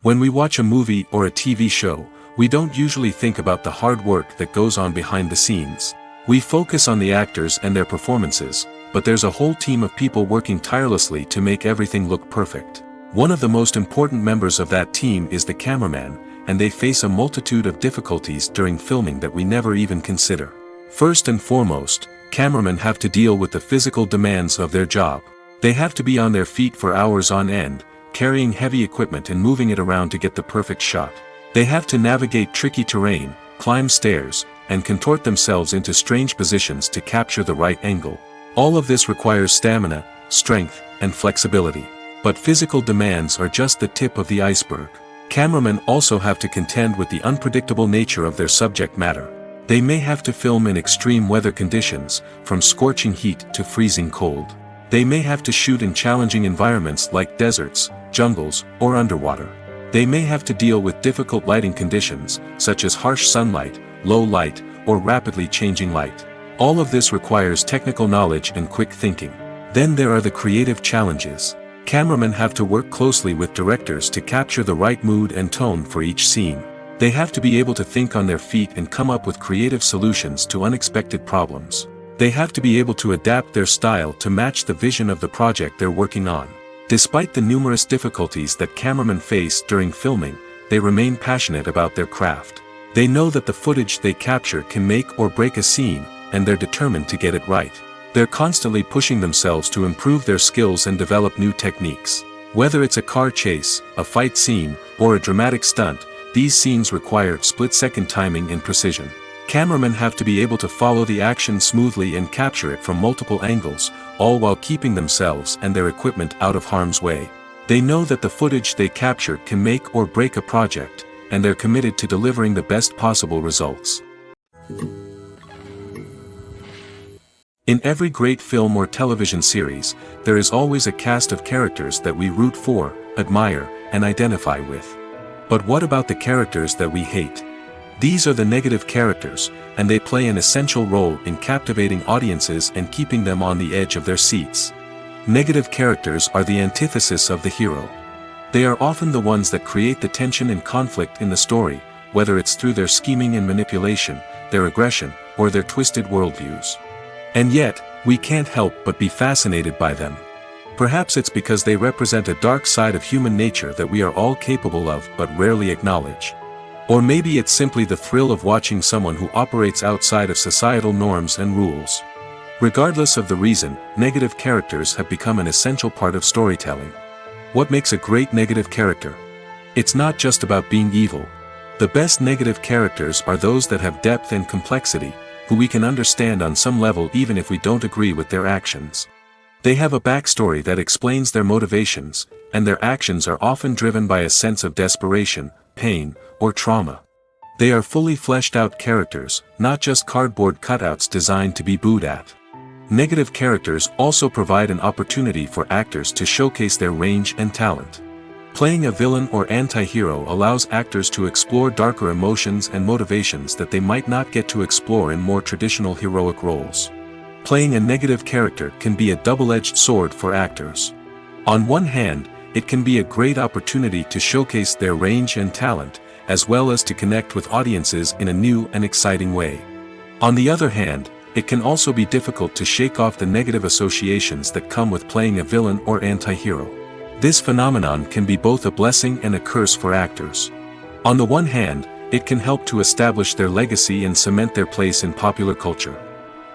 Speaker 1: When we watch a movie or a TV show, we don't usually think about the hard work that goes on behind the scenes. We focus on the actors and their performances, but there's a whole team of people working tirelessly to make everything look perfect. One of the most important members of that team is the cameraman, and they face a multitude of difficulties during filming that we never even consider. First and foremost, cameramen have to deal with the physical demands of their job. They have to be on their feet for hours on end, carrying heavy equipment and moving it around to get the perfect shot. They have to navigate tricky terrain, climb stairs, and contort themselves into strange positions to capture the right angle. All of this requires stamina, strength, and flexibility. But physical demands are just the tip of the iceberg. Cameramen also have to contend with the unpredictable nature of their subject matter. They may have to film in extreme weather conditions, from scorching heat to freezing cold. They may have to shoot in challenging environments like deserts, jungles, or underwater. They may have to deal with difficult lighting conditions, such as harsh sunlight, low light, or rapidly changing light. All of this requires technical knowledge and quick thinking. Then there are the creative challenges. Cameramen have to work closely with directors to capture the right mood and tone for each scene. They have to be able to think on their feet and come up with creative solutions to unexpected problems. They have to be able to adapt their style to match the vision of the project they're working on. Despite the numerous difficulties that cameramen face during filming, they remain passionate about their craft. They know that the footage they capture can make or break a scene, and they're determined to get it right. They're constantly pushing themselves to improve their skills and develop new techniques. Whether it's a car chase, a fight scene, or a dramatic stunt, these scenes require split-second timing and precision. Cameramen have to be able to follow the action smoothly and capture it from multiple angles, all while keeping themselves and their equipment out of harm's way. They know that the footage they capture can make or break a project, and they're committed to delivering the best possible results. In every great film or television series, there is always a cast of characters that we root for, admire, and identify with. But what about the characters that we hate? These are the negative characters, and they play an essential role in captivating audiences and keeping them on the edge of their seats. Negative characters are the antithesis of the hero. They are often the ones that create the tension and conflict in the story, whether it's through their scheming and manipulation, their aggression, or their twisted worldviews. And yet, we can't help but be fascinated by them. Perhaps it's because they represent a dark side of human nature that we are all capable of but rarely acknowledge. Or maybe it's simply the thrill of watching someone who operates outside of societal norms and rules. Regardless of the reason, negative characters have become an essential part of storytelling. What makes a great negative character? It's not just about being evil. The best negative characters are those that have depth and complexity, who we can understand on some level even if we don't agree with their actions. They have a backstory that explains their motivations, and their actions are often driven by a sense of desperation, pain, or trauma. They are fully fleshed out characters, not just cardboard cutouts designed to be booed at. Negative characters also provide an opportunity for actors to showcase their range and talent. Playing a villain or anti-hero allows actors to explore darker emotions and motivations that they might not get to explore in more traditional heroic roles. Playing a negative character can be a double-edged sword for actors. On one hand, it can be a great opportunity to showcase their range and talent, as well as to connect with audiences in a new and exciting way. On the other hand, it can also be difficult to shake off the negative associations that come with playing a villain or anti-hero. This phenomenon can be both a blessing and a curse for actors. On the one hand, it can help to establish their legacy and cement their place in popular culture.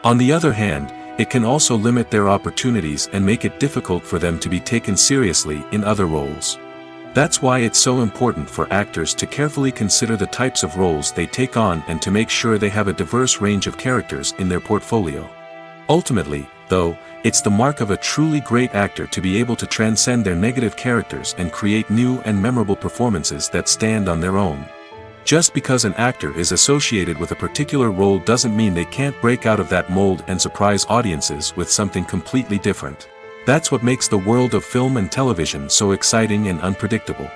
Speaker 1: On the other hand, it can also limit their opportunities and make it difficult for them to be taken seriously in other roles. That's why it's so important for actors to carefully consider the types of roles they take on and to make sure they have a diverse range of characters in their portfolio. Ultimately, though, it's the mark of a truly great actor to be able to transcend their negative characters and create new and memorable performances that stand on their own. Just because an actor is associated with a particular role doesn't mean they can't break out of that mold and surprise audiences with something completely different. That's what makes the world of film and television so exciting and unpredictable.